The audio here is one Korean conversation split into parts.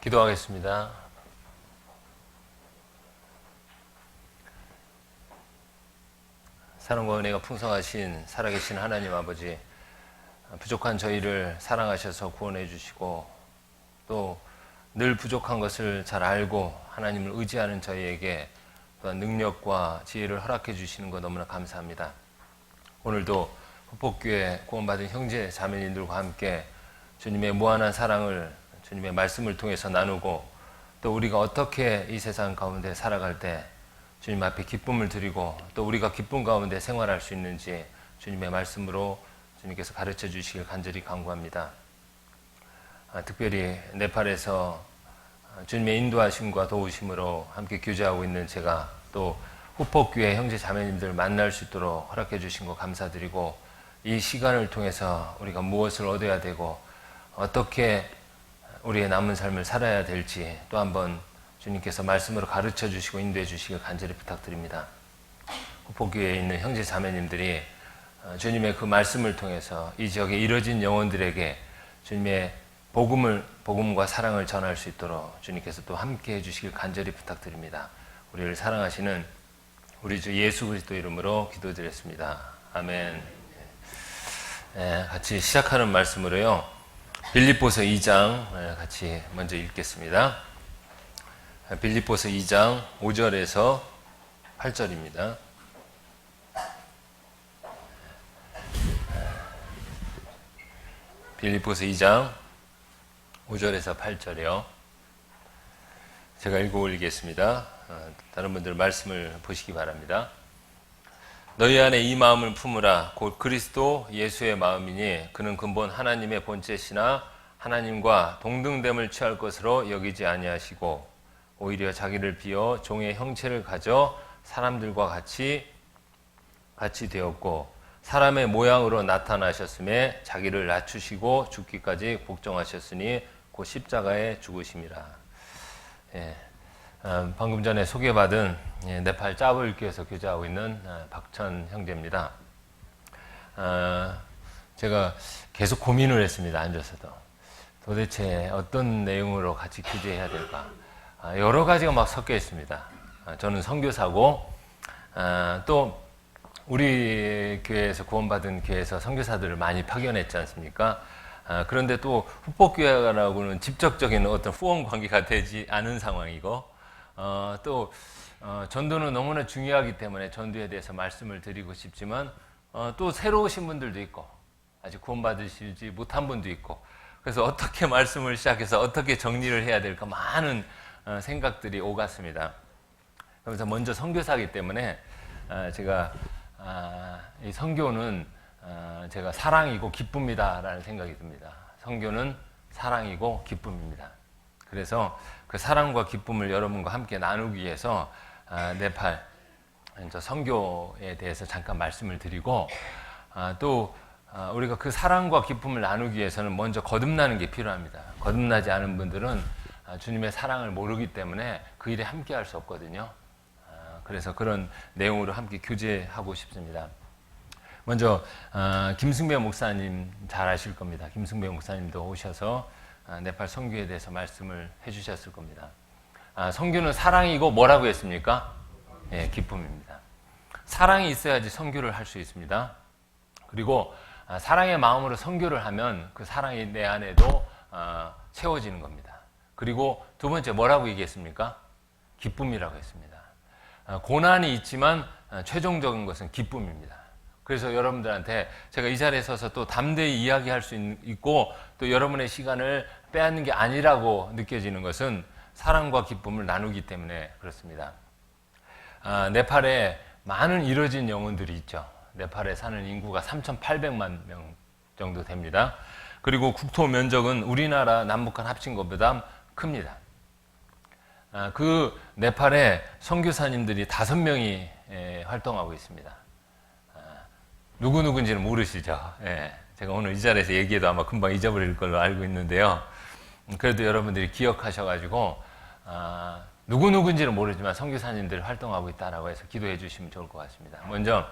기도하겠습니다. 사랑과 은혜가 풍성하신 살아계신 하나님 아버지, 부족한 저희를 사랑하셔서 구원해 주시고 또 늘 부족한 것을 잘 알고 하나님을 의지하는 저희에게 또한 능력과 지혜를 허락해 주시는 것 너무나 감사합니다. 오늘도 후폭교회 구원받은 형제 자매님들과 함께 주님의 무한한 사랑을 주님의 말씀을 통해서 나누고 또 우리가 어떻게 이 세상 가운데 살아갈 때 주님 앞에 기쁨을 드리고 또 우리가 기쁨 가운데 생활할 수 있는지 주님의 말씀으로 주님께서 가르쳐 주시길 간절히 간구합니다. 특별히 네팔에서 주님의 인도하심과 도우심으로 함께 교제하고 있는 제가 또 후폭교회 형제 자매님들 만날 수 있도록 허락해 주신 거 감사드리고 이 시간을 통해서 우리가 무엇을 얻어야 되고 어떻게 우리의 남은 삶을 살아야 될지 또 한번 주님께서 말씀으로 가르쳐 주시고 인도해 주시길 간절히 부탁드립니다. 후폭교회에 있는 형제 자매님들이 주님의 그 말씀을 통해서 이 지역에 이뤄진 영혼들에게 주님의 복음과 사랑을 전할 수 있도록 주님께서 또 함께 해주시길 간절히 부탁드립니다. 우리를 사랑하시는 우리 주 예수 그리스도 이름으로 기도드렸습니다. 아멘. 같이 시작하는 말씀으로요. 빌립보서 2장 같이 먼저 읽겠습니다. 빌립보서 2장 5절에서 8절입니다. 빌립보서 2장 5절에서 8절이요. 제가 읽어 올리겠습니다. 다른 분들 말씀을 보시기 바랍니다. 너희 안에 이 마음을 품으라. 곧 그리스도 예수의 마음이니 그는 근본 하나님의 본체시나 하나님과 동등됨을 취할 것으로 여기지 아니하시고 오히려 자기를 비어 종의 형체를 가져 사람들과 같이 되었고 사람의 모양으로 나타나셨음에 자기를 낮추시고 죽기까지 복종하셨으니 곧 십자가에 죽으심이라. 방금 전에 소개받은 네팔 짜불교에서 교제하고 있는 박천 형제입니다. 제가 계속 고민을 했습니다. 앉아서도 도대체 어떤 내용으로 같이 교제해야 될까. 여러 가지가 막 섞여 있습니다. 저는 선교사고 또 우리 교회에서 구원받은 교회에서 선교사들을 많이 파견했지 않습니까? 그런데 또 후폭교회라고는 직접적인 어떤 후원 관계가 되지 않은 상황이고 또 전도는 너무나 중요하기 때문에 전도에 대해서 말씀을 드리고 싶지만 또 새로 오신 분들도 있고 아직 구원받으시지 못한 분도 있고 그래서 어떻게 말씀을 시작해서 어떻게 정리를 해야 될까 많은 생각들이 오갔습니다. 그래서 먼저 선교사이기 때문에 제가 이 선교는 제가 사랑이고 기쁨이다라는 생각이 듭니다. 선교는 사랑이고 기쁨입니다. 그래서 그 사랑과 기쁨을 여러분과 함께 나누기 위해서 네팔 선교에 대해서 잠깐 말씀을 드리고 또 우리가 그 사랑과 기쁨을 나누기 위해서는 먼저 거듭나는 게 필요합니다. 거듭나지 않은 분들은 주님의 사랑을 모르기 때문에 그 일에 함께 할 수 없거든요. 그래서 그런 내용으로 함께 교제하고 싶습니다. 먼저 김승배 목사님 잘 아실 겁니다. 김승배 목사님도 오셔서 네팔 선교에 대해서 말씀을 해주셨을 겁니다. 선교는 사랑이고 뭐라고 했습니까? 기쁨입니다. 사랑이 있어야지 선교를 할 수 있습니다. 그리고 사랑의 마음으로 선교를 하면 그 사랑이 내 안에도 채워지는 겁니다. 그리고 두 번째 뭐라고 얘기했습니까? 기쁨이라고 했습니다. 고난이 있지만 최종적인 것은 기쁨입니다. 그래서 여러분들한테 제가 이 자리에 서서 또 담대히 이야기할 수 있고 또 여러분의 시간을 빼앗는 게 아니라고 느껴지는 것은 사랑과 기쁨을 나누기 때문에 그렇습니다. 네팔에 많은 이뤄진 영혼들이 있죠. 네팔에 사는 인구가 3,800만 명 정도 됩니다. 그리고 국토 면적은 우리나라 남북한 합친 것보다 큽니다. 그 네팔에 선교사님들이 5명이 활동하고 있습니다. 누구누구인지는 모르시죠? 제가 오늘 이 자리에서 얘기해도 아마 금방 잊어버릴 걸로 알고 있는데요. 그래도 여러분들이 기억하셔가지고 누구누구인지는 모르지만 선교사님들이 활동하고 있다라고 해서 기도해 주시면 좋을 것 같습니다. 먼저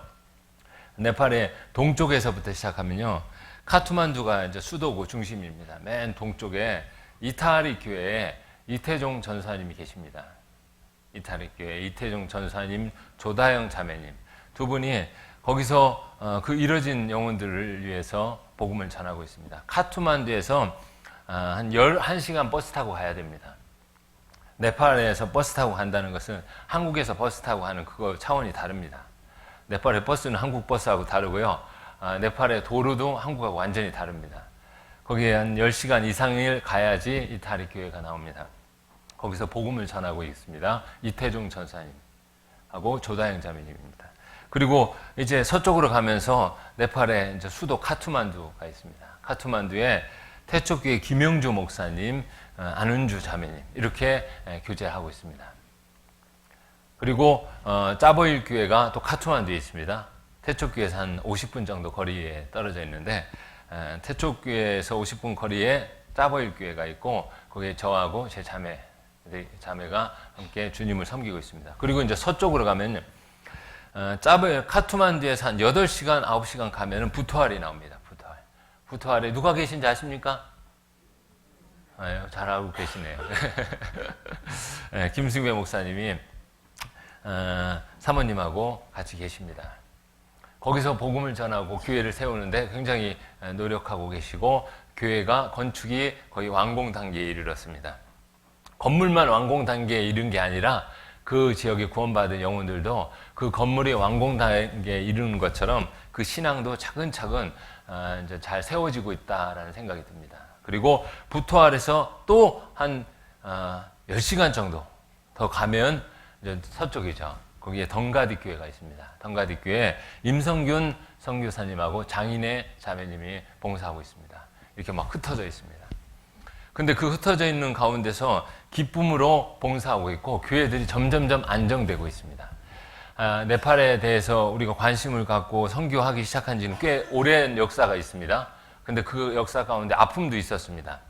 네팔의 동쪽에서부터 시작하면요. 카투만두가 이제 수도고 중심입니다. 맨 동쪽에 이타리 교회에 이태종 전사님이 계십니다. 이타리교회 이태종 전사님, 조다영 자매님 두 분이 거기서 그 잃어진 영혼들을 위해서 복음을 전하고 있습니다. 카투만두에서 한 11시간 버스 타고 가야 됩니다. 네팔에서 버스 타고 간다는 것은 한국에서 버스 타고 가는 그거 차원이 다릅니다. 네팔의 버스는 한국 버스하고 다르고요. 네팔의 도로도 한국하고 완전히 다릅니다. 거기에 한 10시간 이상을 가야지 이타리 교회가 나옵니다. 거기서 복음을 전하고 있습니다. 이태종 전사님하고 조다영 자매님입니다. 그리고 이제 서쪽으로 가면서 네팔의 이제 수도 카투만두가 있습니다. 카투만두에 태초교회 김영주 목사님, 안은주 자매님 이렇게 교제하고 있습니다. 그리고 짜보일 교회가 또 카투만두에 있습니다. 태초교회에서 한 50분 정도 거리에 떨어져 있는데 태초교회에서 50분 거리에 짜보일 교회가 있고 거기에 저하고 제 자매가 함께 주님을 섬기고 있습니다. 그리고 이제 서쪽으로 가면 짜보일 카투만두에서 한 8시간, 9시간 가면은 부토알이 나옵니다. 부토알에 누가 계신지 아십니까? 잘 알고 계시네요. 네, 김승배 목사님이 사모님하고 같이 계십니다. 거기서 복음을 전하고 교회를 세우는데 굉장히 노력하고 계시고 교회가 건축이 거의 완공 단계에 이르렀습니다. 건물만 완공 단계에 이른 게 아니라 그 지역에 구원받은 영혼들도 그 건물이 완공 단계에 이르는 것처럼 그 신앙도 차근차근 이제 잘 세워지고 있다라는 생각이 듭니다. 그리고 부토알에서 또 한 10시간 정도 더 가면 이제 서쪽이죠. 거기에 덩가디 교회가 있습니다. 덩가디 교회 임성균 선교사님하고 장인의 자매님이 봉사하고 있습니다. 이렇게 막 흩어져 있습니다. 근데 그 흩어져 있는 가운데서 기쁨으로 봉사하고 있고 교회들이 점점점 안정되고 있습니다. 네팔에 대해서 우리가 관심을 갖고 선교하기 시작한 지는 꽤 오랜 역사가 있습니다. 근데 그 역사 가운데 아픔도 있었습니다.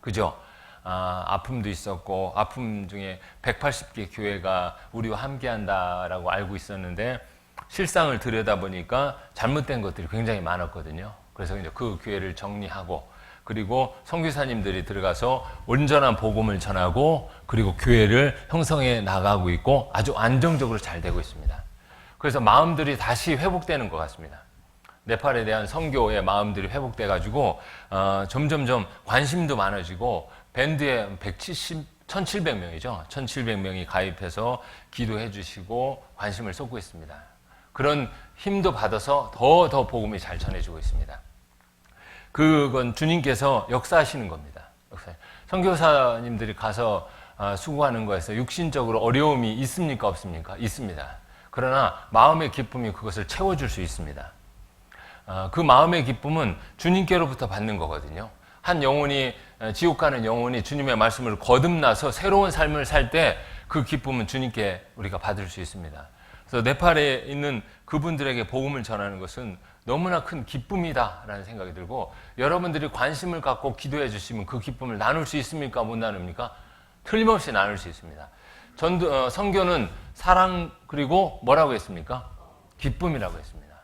그죠? 아픔도 있었고 아픔 중에 180개 교회가 우리와 함께한다라고 알고 있었는데 실상을 들여다보니까 잘못된 것들이 굉장히 많았거든요. 그래서 이제 그 교회를 정리하고 그리고 선교사님들이 들어가서 온전한 복음을 전하고 그리고 교회를 형성해 나가고 있고 아주 안정적으로 잘 되고 있습니다. 그래서 마음들이 다시 회복되는 것 같습니다. 네팔에 대한 선교의 마음들이 회복돼가지고 점점점 관심도 많아지고 밴드에 1,700명이죠. 1,700명이 가입해서 기도해 주시고 관심을 쏟고 있습니다. 그런 힘도 받아서 더 복음이 잘 전해지고 있습니다. 그건 주님께서 역사하시는 겁니다. 선교사님들이 가서 수고하는 거에서 육신적으로 어려움이 있습니까? 없습니까? 있습니다. 그러나 마음의 기쁨이 그것을 채워줄 수 있습니다. 그 마음의 기쁨은 주님께로부터 받는 거거든요. 한 영혼이 지옥 가는 영혼이 주님의 말씀을 거듭나서 새로운 삶을 살 때 그 기쁨은 주님께 우리가 받을 수 있습니다. 그래서 네팔에 있는 그분들에게 복음을 전하는 것은 너무나 큰 기쁨이다라는 생각이 들고 여러분들이 관심을 갖고 기도해 주시면 그 기쁨을 나눌 수 있습니까? 못 나눕니까? 틀림없이 나눌 수 있습니다. 선교는 사랑 그리고 뭐라고 했습니까? 기쁨이라고 했습니다.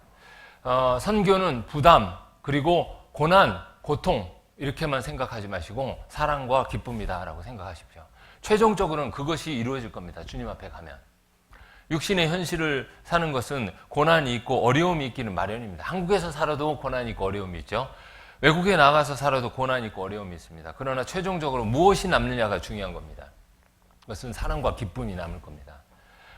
선교는 부담 그리고 고난, 고통 이렇게만 생각하지 마시고 사랑과 기쁨이다라고 생각하십시오. 최종적으로는 그것이 이루어질 겁니다. 주님 앞에 가면. 육신의 현실을 사는 것은 고난이 있고 어려움이 있기는 마련입니다. 한국에서 살아도 고난이 있고 어려움이 있죠. 외국에 나가서 살아도 고난이 있고 어려움이 있습니다. 그러나 최종적으로 무엇이 남느냐가 중요한 겁니다. 그것은 사랑과 기쁨이 남을 겁니다.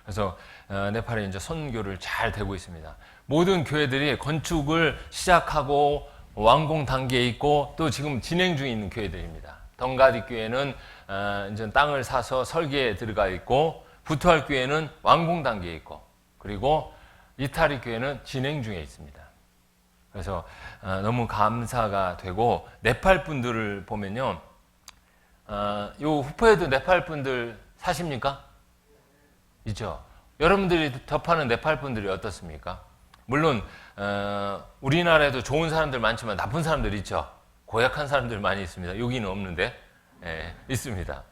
그래서 네팔에 이제 선교를 잘 되고 있습니다. 모든 교회들이 건축을 시작하고 완공 단계에 있고 또 지금 진행 중에 있는 교회들입니다. 덩가디 교회는 이제 땅을 사서 설계에 들어가 있고 부토알 교회는 완공 단계에 있고 그리고 이타리 교회는 진행 중에 있습니다. 그래서 너무 감사가 되고 네팔 분들을 보면요, 요 후포에도 네팔 분들 사십니까? 있죠. 여러분들이 접하는 네팔 분들이 어떻습니까? 물론 우리나라에도 좋은 사람들 많지만 나쁜 사람들 있죠. 고약한 사람들 많이 있습니다. 여기는 없는데 있습니다.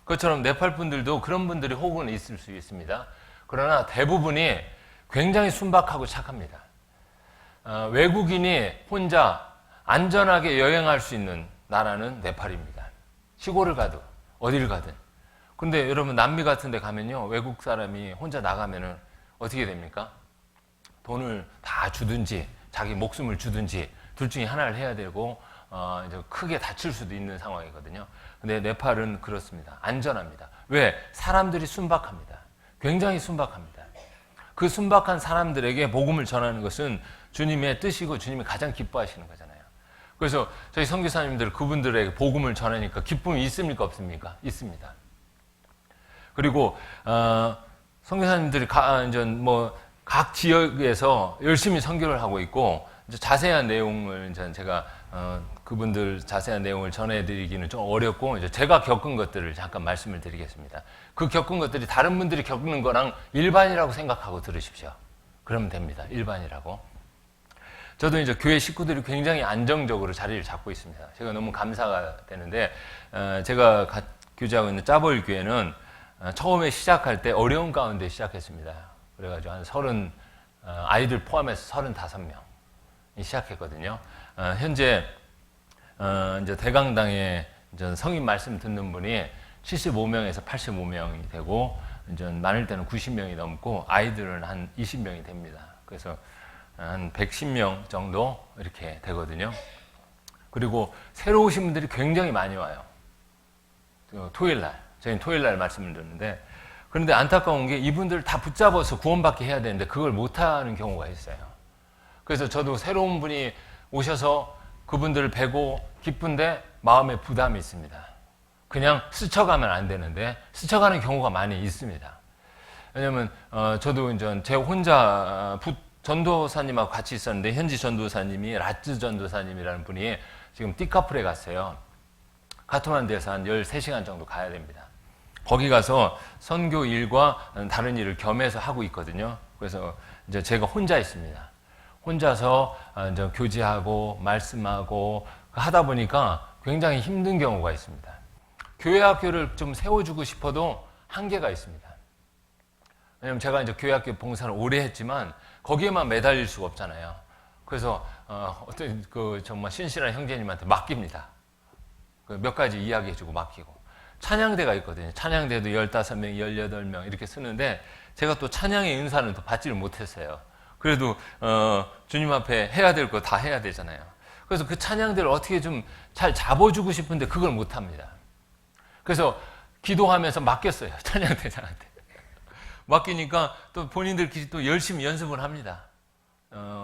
그것처럼 네팔 분들도 그런 분들이 혹은 있을 수 있습니다. 그러나 대부분이 굉장히 순박하고 착합니다. 외국인이 혼자 안전하게 여행할 수 있는 나라는 네팔입니다. 시골을 가도 어디를 가든. 근데 여러분 남미 같은 데 가면요, 외국 사람이 혼자 나가면은 어떻게 됩니까? 돈을 다 주든지 자기 목숨을 주든지 둘 중에 하나를 해야 되고 이제 크게 다칠 수도 있는 상황이거든요. 근데 네팔은 그렇습니다. 안전합니다. 왜? 사람들이 순박합니다. 굉장히 순박합니다. 그 순박한 사람들에게 복음을 전하는 것은 주님의 뜻이고 주님이 가장 기뻐하시는 거잖아요. 그래서 저희 선교사님들 그분들에게 복음을 전하니까 기쁨이 있습니까? 없습니까? 있습니다. 그리고 선교사님들이 각 지역에서 열심히 선교를 하고 있고, 이제 자세한 내용을 제가 그분들 자세한 내용을 전해드리기는 좀 어렵고, 이제 제가 겪은 것들을 잠깐 말씀을 드리겠습니다. 그 겪은 것들이 다른 분들이 겪는 거랑 일반이라고 생각하고 들으십시오. 그러면 됩니다. 일반이라고. 저도 이제 교회 식구들이 굉장히 안정적으로 자리를 잡고 있습니다. 제가 너무 감사가 되는데, 제가 교제하고 있는 짜볼 교회는 처음에 시작할 때 어려운 가운데 시작했습니다. 그래가지고 한 아이들 포함해서 35명이 시작했거든요. 현재 이제 대강당에 이제 성인 말씀 듣는 분이 75명에서 85명이 되고, 이제 많을 때는 90명이 넘고, 아이들은 한 20명이 됩니다. 그래서 한 110명 정도 이렇게 되거든요. 그리고 새로 오신 분들이 굉장히 많이 와요. 저희는 토요일날 말씀을 듣는데, 그런데 안타까운 게 이분들 다 붙잡아서 구원받게 해야 되는데 그걸 못하는 경우가 있어요. 그래서 저도 새로운 분이 오셔서 그분들을 뵈고 기쁜데 마음에 부담이 있습니다. 그냥 스쳐가면 안 되는데 스쳐가는 경우가 많이 있습니다. 왜냐면 저도 이제 제 혼자 전도사님하고 같이 있었는데, 현지 전도사님이 라츠 전도사님이라는 분이 지금 띠카풀에 갔어요. 카트만두에서 한 13시간 정도 가야 됩니다. 거기 가서 선교 일과 다른 일을 겸해서 하고 있거든요. 그래서 이제 제가 혼자 있습니다. 혼자서 이제 교제하고 말씀하고 하다 보니까 굉장히 힘든 경우가 있습니다. 교회 학교를 좀 세워주고 싶어도 한계가 있습니다. 왜냐면 제가 이제 교회 학교 봉사를 오래 했지만 거기에만 매달릴 수가 없잖아요. 그래서 어떤 정말 신실한 형제님한테 맡깁니다. 몇 가지 이야기해주고 맡기고. 찬양대가 있거든요. 찬양대도 15명, 18명 이렇게 쓰는데 제가 또 찬양의 은사는 또 받지를 못했어요. 그래도 주님 앞에 해야 될 거 다 해야 되잖아요. 그래서 그 찬양대를 어떻게 좀 잘 잡아주고 싶은데 그걸 못합니다. 그래서 기도하면서 맡겼어요. 찬양대장한테. 맡기니까 또 본인들끼리 또 열심히 연습을 합니다.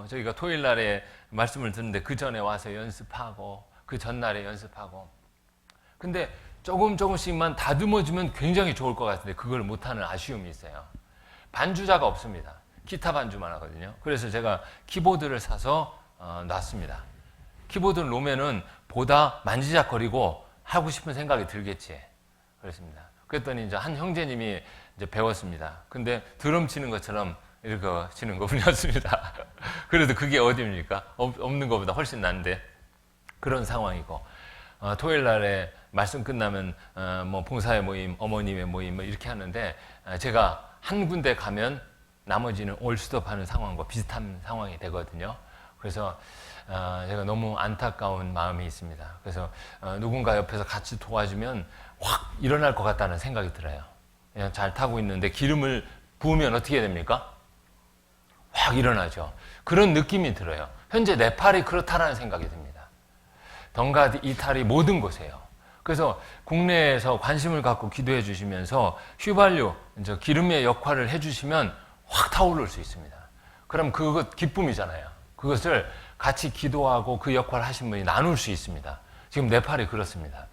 저희가 토요일 날에 말씀을 듣는데 그 전에 와서 연습하고 그 전날에 연습하고. 근데 조금씩만 다듬어주면 굉장히 좋을 것 같은데 그걸 못하는 아쉬움이 있어요. 반주자가 없습니다. 기타 반주만 하거든요. 그래서 제가 키보드를 사서 놨습니다. 키보드를 놓으면은 보다 만지작거리고 하고 싶은 생각이 들겠지. 그렇습니다. 그랬더니 이제 한 형제님이 이제 배웠습니다. 근데 드럼 치는 것처럼 이렇게 치는 것뿐이었습니다. 그래도 그게 어디입니까? 없는 것보다 훨씬 난데 그런 상황이고, 토요일 날에 말씀 끝나면 뭐 봉사의 모임, 어머님의 모임 뭐 이렇게 하는데, 제가 한 군데 가면 나머지는 올스톱하는 상황과 비슷한 상황이 되거든요. 그래서 제가 너무 안타까운 마음이 있습니다. 그래서 누군가 옆에서 같이 도와주면 확 일어날 것 같다는 생각이 들어요. 그냥 잘 타고 있는데 기름을 부으면 어떻게 됩니까? 확 일어나죠. 그런 느낌이 들어요. 현재 네팔이 그렇다라는 생각이 듭니다. 덩가디, 이탈이 모든 곳이에요. 그래서 국내에서 관심을 갖고 기도해 주시면서 휘발유, 이제 기름의 역할을 해 주시면 확 타오를 수 있습니다. 그럼 그것 기쁨이잖아요. 그것을 같이 기도하고 그 역할을 하신 분이 나눌 수 있습니다. 지금 네팔이 그렇습니다.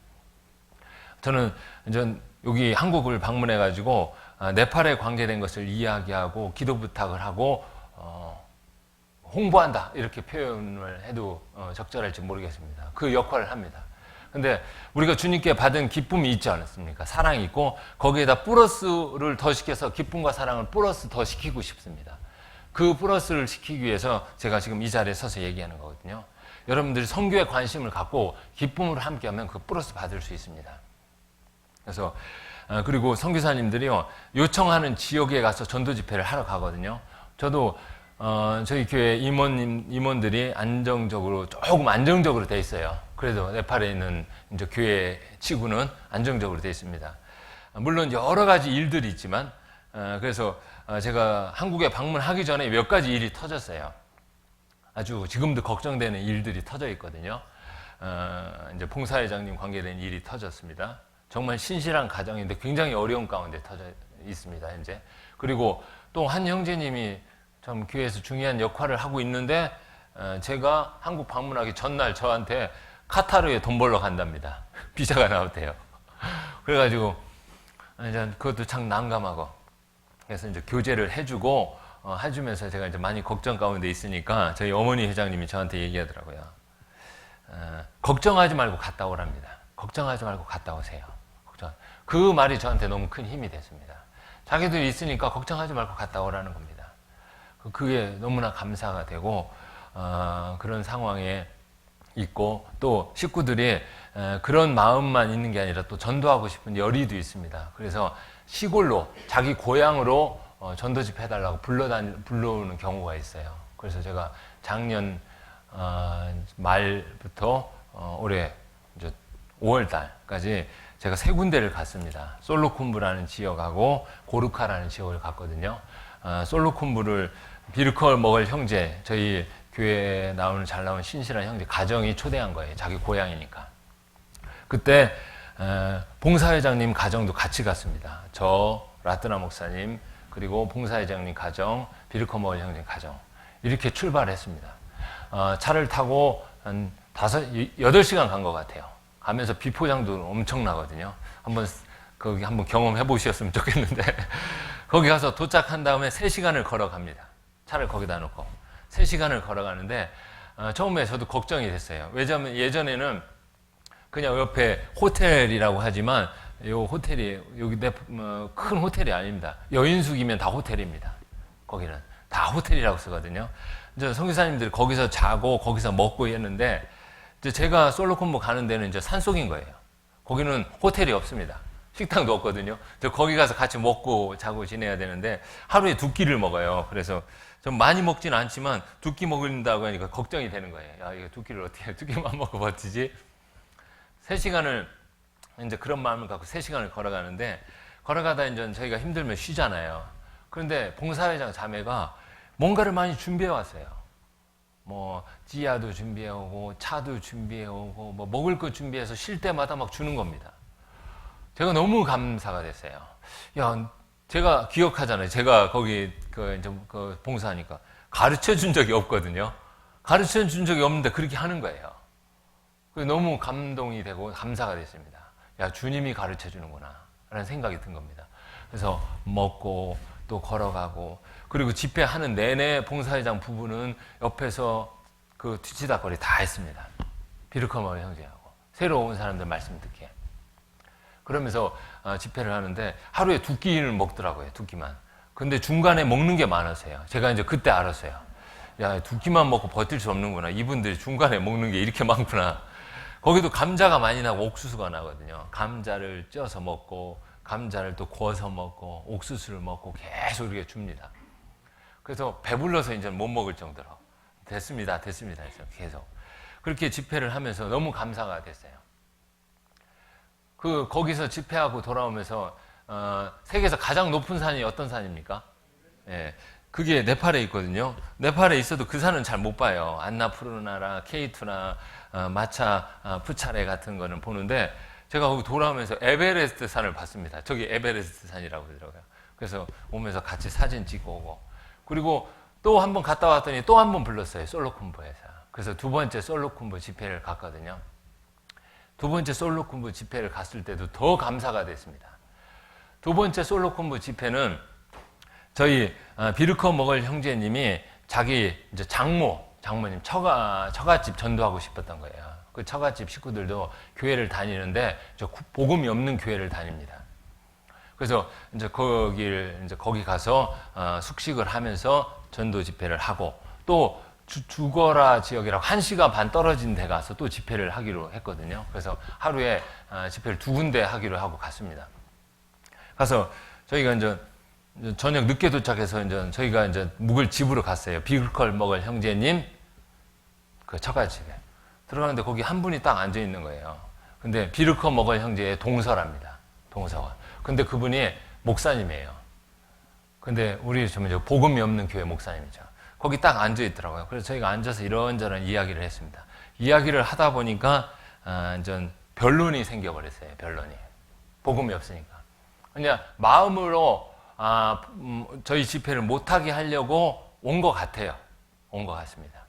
저는 이제 여기 한국을 방문해 가지고 네팔에 관계된 것을 이야기하고 기도 부탁을 하고 홍보한다 이렇게 표현을 해도 적절할지 모르겠습니다. 그 역할을 합니다. 근데 우리가 주님께 받은 기쁨이 있지 않습니까? 사랑이 있고 거기에다 플러스를 더 시켜서 기쁨과 사랑을 플러스 더 시키고 싶습니다. 그 플러스를 시키기 위해서 제가 지금 이 자리에 서서 얘기하는 거거든요. 여러분들이 선교에 관심을 갖고 기쁨을 함께하면 그 플러스 받을 수 있습니다. 그래서 그리고 선교사님들이요, 요청하는 지역에 가서 전도 집회를 하러 가거든요. 저도 저희 교회 임원들이 조금 안정적으로 돼 있어요. 그래도 네팔에 있는 이제 교회 치고는 안정적으로 되어 있습니다. 물론 여러 가지 일들이 있지만, 그래서 제가 한국에 방문하기 전에 몇 가지 일이 터졌어요. 아주 지금도 걱정되는 일들이 터져 있거든요. 이제 봉사회장님 관계된 일이 터졌습니다. 정말 신실한 가정인데 굉장히 어려운 가운데 터져 있습니다, 현재. 그리고 또 한 형제님이 참 교회에서 중요한 역할을 하고 있는데, 제가 한국 방문하기 전날 저한테 카타르에 돈 벌러 간답니다. 비자가 나왔대요. 그래가지고, 이제 그것도 참 난감하고, 그래서 이제 교제를 해주고, 해주면서 제가 이제 많이 걱정 가운데 있으니까 저희 어머니 회장님이 저한테 얘기하더라고요. 걱정하지 말고 갔다 오랍니다. 걱정하지 말고 갔다 오세요. 그 말이 저한테 너무 큰 힘이 됐습니다. 자기들이 있으니까 걱정하지 말고 갔다 오라는 겁니다. 그게 너무나 감사가 되고, 그런 상황에 있고, 또 식구들이 그런 마음만 있는 게 아니라 또 전도하고 싶은 열의도 있습니다. 그래서 시골로, 자기 고향으로 전도집 해달라고 불러오는 경우가 있어요. 그래서 제가 작년 말부터 올해 이제 5월 달까지 제가 세 군데를 갔습니다. 솔로쿤부라는 지역하고 고르카라는 지역을 갔거든요. 솔로쿤부를 비르컬 먹을 형제, 저희 교회에 잘 나오는 신실한 형제 가정이 초대한 거예요. 자기 고향이니까. 그때 봉사회장님 가정도 같이 갔습니다. 저, 라뜨나 목사님, 그리고 봉사회장님 가정, 비르컬 먹을 형제 가정, 이렇게 출발했습니다. 차를 타고 한 8시간 간 것 같아요. 가면서 비포장도 엄청나거든요. 거기 한번 경험해 보셨으면 좋겠는데, 거기 가서 도착한 다음에 3시간을 걸어갑니다. 차를 거기다 놓고. 3시간을 걸어가는데, 처음에 저도 걱정이 됐어요. 왜냐면 예전에는 그냥 옆에 호텔이라고 하지만, 요 호텔이, 여기 큰 호텔이 아닙니다. 여인숙이면 다 호텔입니다. 거기는. 다 호텔이라고 쓰거든요. 이제 선교사님들이 거기서 자고, 거기서 먹고 했는데, 제가 솔로콤보 가는 데는 이제 산속인 거예요. 거기는 호텔이 없습니다. 식당도 없거든요. 거기 가서 같이 먹고 자고 지내야 되는데 하루에 2끼를 먹어요. 그래서 좀 많이 먹지는 않지만 2끼 먹는다고 하니까 걱정이 되는 거예요. 야, 이거 2끼를 어떻게 해? 2끼만 먹고 버티지? 3시간을 이제 그런 마음을 갖고 3시간을 걸어가는데, 걸어가다 이제 저희가 힘들면 쉬잖아요. 그런데 봉사회장 자매가 뭔가를 많이 준비해 왔어요. 뭐 찌야도 준비해오고 차도 준비해오고 뭐 먹을 거 준비해서 쉴 때마다 막 주는 겁니다. 제가 너무 감사가 됐어요. 야, 제가 기억하잖아요. 제가 거기 그 봉사하니까 가르쳐 준 적이 없거든요. 가르쳐 준 적이 없는데 그렇게 하는 거예요. 너무 감동이 되고 감사가 됐습니다. 야, 주님이 가르쳐 주는구나 라는 생각이 든 겁니다. 그래서 먹고 또 걸어가고, 그리고 집회하는 내내 봉사회장 부부는 옆에서 그 뒤치다거리 다 했습니다. 비르커머 형제하고 새로 온 사람들 말씀 듣게. 그러면서 집회를 하는데 하루에 2끼를 먹더라고요. 2끼만. 근데 중간에 먹는 게 많았어요. 제가 이제 그때 알았어요. 야, 2끼만 먹고 버틸 수 없는구나. 이분들이 중간에 먹는 게 이렇게 많구나. 거기도 감자가 많이 나고 옥수수가 나거든요. 감자를 쪄서 먹고, 감자를 또 구워서 먹고, 옥수수를 먹고 계속 이렇게 줍니다. 그래서 배불러서 이제 못 먹을 정도로 됐습니다. 해서 계속 그렇게 집회를 하면서 너무 감사가 됐어요. 거기서 집회하고 돌아오면서 세계에서 가장 높은 산이 어떤 산입니까? 예, 그게 네팔에 있거든요. 네팔에 있어도 그 산은 잘 못 봐요. 안나푸르나라, K2나 마차 푸차레 같은 거는 보는데, 제가 거기 돌아오면서 에베레스트 산을 봤습니다. 저기 에베레스트 산이라고 그러더라고요. 그래서 오면서 같이 사진 찍고 오고, 그리고 또 한 번 갔다 왔더니 또 한 번 불렀어요. 솔로쿤부에서. 그래서 2번째 솔로쿤부 집회를 갔거든요. 2번째 솔로쿤부 집회를 갔을 때도 더 감사가 됐습니다. 2번째 솔로쿤부 집회는 저희 비르커 먹을 형제님이 자기 이제 장모님 처갓집 전도하고 싶었던 거예요. 그 처갓집 식구들도 교회를 다니는데 저 복음이 없는 교회를 다닙니다. 그래서 이제 거기 가서 숙식을 하면서 전도 집회를 하고, 또 주거라 지역이라고 1시간 반 떨어진 데 가서 또 집회를 하기로 했거든요. 그래서 하루에 집회를 2군데 하기로 하고 갔습니다. 가서 저희가 이제 저녁 늦게 도착해서 이제 저희가 이제 묵을 집으로 갔어요. 비글컬 먹을 형제님 그 처갓집에. 들어가는데 거기 한 분이 딱 앉아 있는 거예요. 근데 비르커 머걸 형제의 동서랍니다. 동서가. 근데 그분이 목사님이에요. 근데 우리 좀 복음이 없는 교회 목사님이죠. 거기 딱 앉아 있더라고요. 그래서 저희가 앉아서 이런저런 이야기를 했습니다. 이야기를 하다 보니까 완전 변론이 생겨버렸어요. 변론이. 복음이 없으니까. 그냥 마음으로 저희 집회를 못하게 하려고 온 것 같아요. 온 것 같습니다.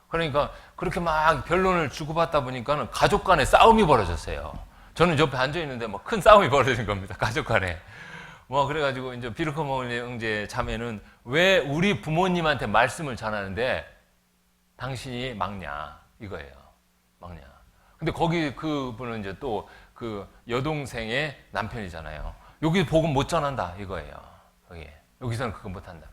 그러니까 그렇게 막 변론을 주고받다 보니까는 가족 간에 싸움이 벌어졌어요. 저는 옆에 앉아 있는데 뭐 큰 싸움이 벌어진 겁니다. 가족 간에. 뭐 그래가지고 이제 비르커 머걸 형제 자매는 왜 우리 부모님한테 말씀을 전하는데 당신이 막냐 이거예요. 막냐. 근데 거기 그분은 이제 또 그 여동생의 남편이잖아요. 여기 복음 못 전한다 이거예요. 여기서는 그거 못 한다.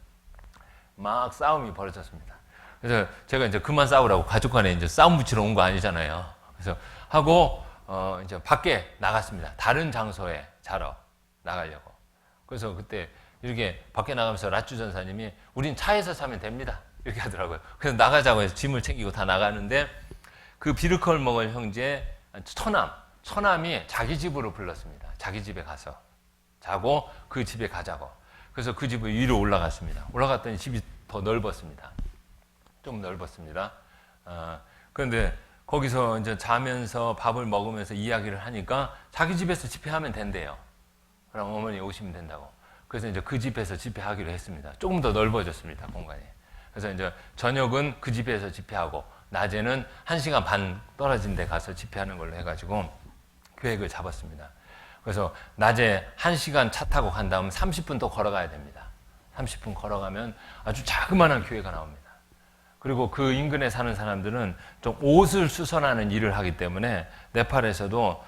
막 싸움이 벌어졌습니다. 그래서 제가 이제 그만 싸우라고 가족 간에 이제 싸움 붙이러 온 거 아니잖아요. 그래서 하고 이제 밖에 나갔습니다. 다른 장소에 자러 나가려고. 그래서 그때 이렇게 밖에 나가면서 라쭈 전사님이 우린 차에서 사면 됩니다. 이렇게 하더라고요. 그래서 나가자고 해서 짐을 챙기고 다 나가는데 그 비르커 머걸 형제 처남이 자기 집으로 불렀습니다. 자기 집에 가서 자고 그 집에 가자고. 그래서 그 집을 위로 올라갔습니다. 올라갔더니 집이 더 넓었습니다. 좀 넓었습니다. 그런데 거기서 이제 자면서 밥을 먹으면서 이야기를 하니까 자기 집에서 집회하면 된대요. 그럼 어머니 오시면 된다고. 그래서 이제 그 집에서 집회하기로 했습니다. 조금 더 넓어졌습니다, 공간이. 그래서 이제 저녁은 그 집에서 집회하고 낮에는 1시간 반 떨어진 데 가서 집회하는 걸로 해가지고 계획을 잡았습니다. 그래서 낮에 1시간 차 타고 간 다음 30분 더 걸어가야 됩니다. 30분 걸어가면 아주 자그마한 교회가 나옵니다. 그리고 그 인근에 사는 사람들은 좀 옷을 수선하는 일을 하기 때문에 네팔에서도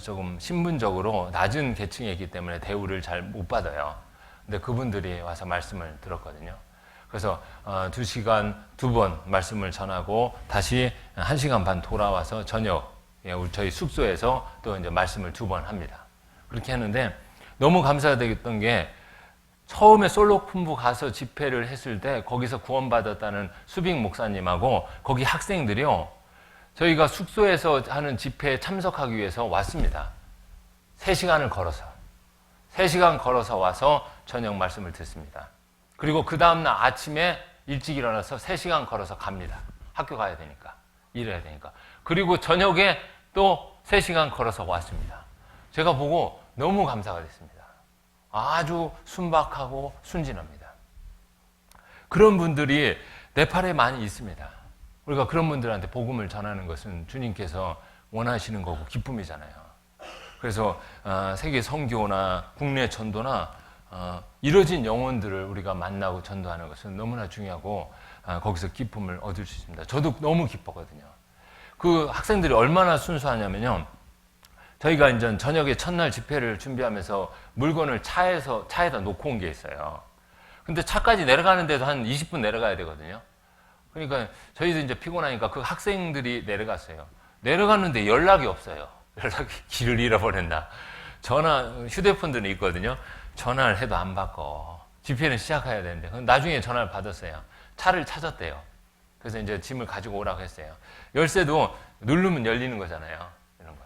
조금 신분적으로 낮은 계층에 있기 때문에 대우를 잘 못 받아요. 근데 그분들이 와서 말씀을 들었거든요. 그래서 2시간 2번 말씀을 전하고 다시 1시간 반 돌아와서 저녁 저희 숙소에서 또 이제 말씀을 2번 합니다. 그렇게 했는데 너무 감사했던 게 처음에 솔로쿤부 가서 집회를 했을 때 거기서 구원받았다는 수빅 목사님하고 거기 학생들이요. 저희가 숙소에서 하는 집회에 참석하기 위해서 왔습니다. 3시간을 걸어서. 3시간 걸어서 와서 저녁 말씀을 듣습니다. 그리고 그 다음날 아침에 일찍 일어나서 3시간 걸어서 갑니다. 학교 가야 되니까. 일해야 되니까. 그리고 저녁에 또 3시간 걸어서 왔습니다. 제가 보고 너무 감사가 됐습니다. 아주 순박하고 순진합니다. 그런 분들이 네팔에 많이 있습니다. 우리가 그런 분들한테 복음을 전하는 것은 주님께서 원하시는 거고 기쁨이잖아요. 그래서 세계 선교나 국내 전도나 이뤄진 영혼들을 우리가 만나고 전도하는 것은 너무나 중요하고 거기서 기쁨을 얻을 수 있습니다. 저도 너무 기뻤거든요. 그 학생들이 얼마나 순수하냐면요. 저희가 이제 저녁에 첫날 집회를 준비하면서 물건을 차에다 놓고 온 게 있어요. 근데 차까지 내려가는데도 한 20분 내려가야 되거든요. 그러니까 저희도 이제 피곤하니까 그 학생들이 내려갔어요. 내려갔는데 연락이 없어요. 길을 잃어버렸나. 휴대폰들은 있거든요. 전화를 해도 안 받고 집회는 시작해야 되는데 나중에 전화를 받았어요. 차를 찾았대요. 그래서 이제 짐을 가지고 오라고 했어요. 열쇠도 누르면 열리는 거잖아요. 이런 거.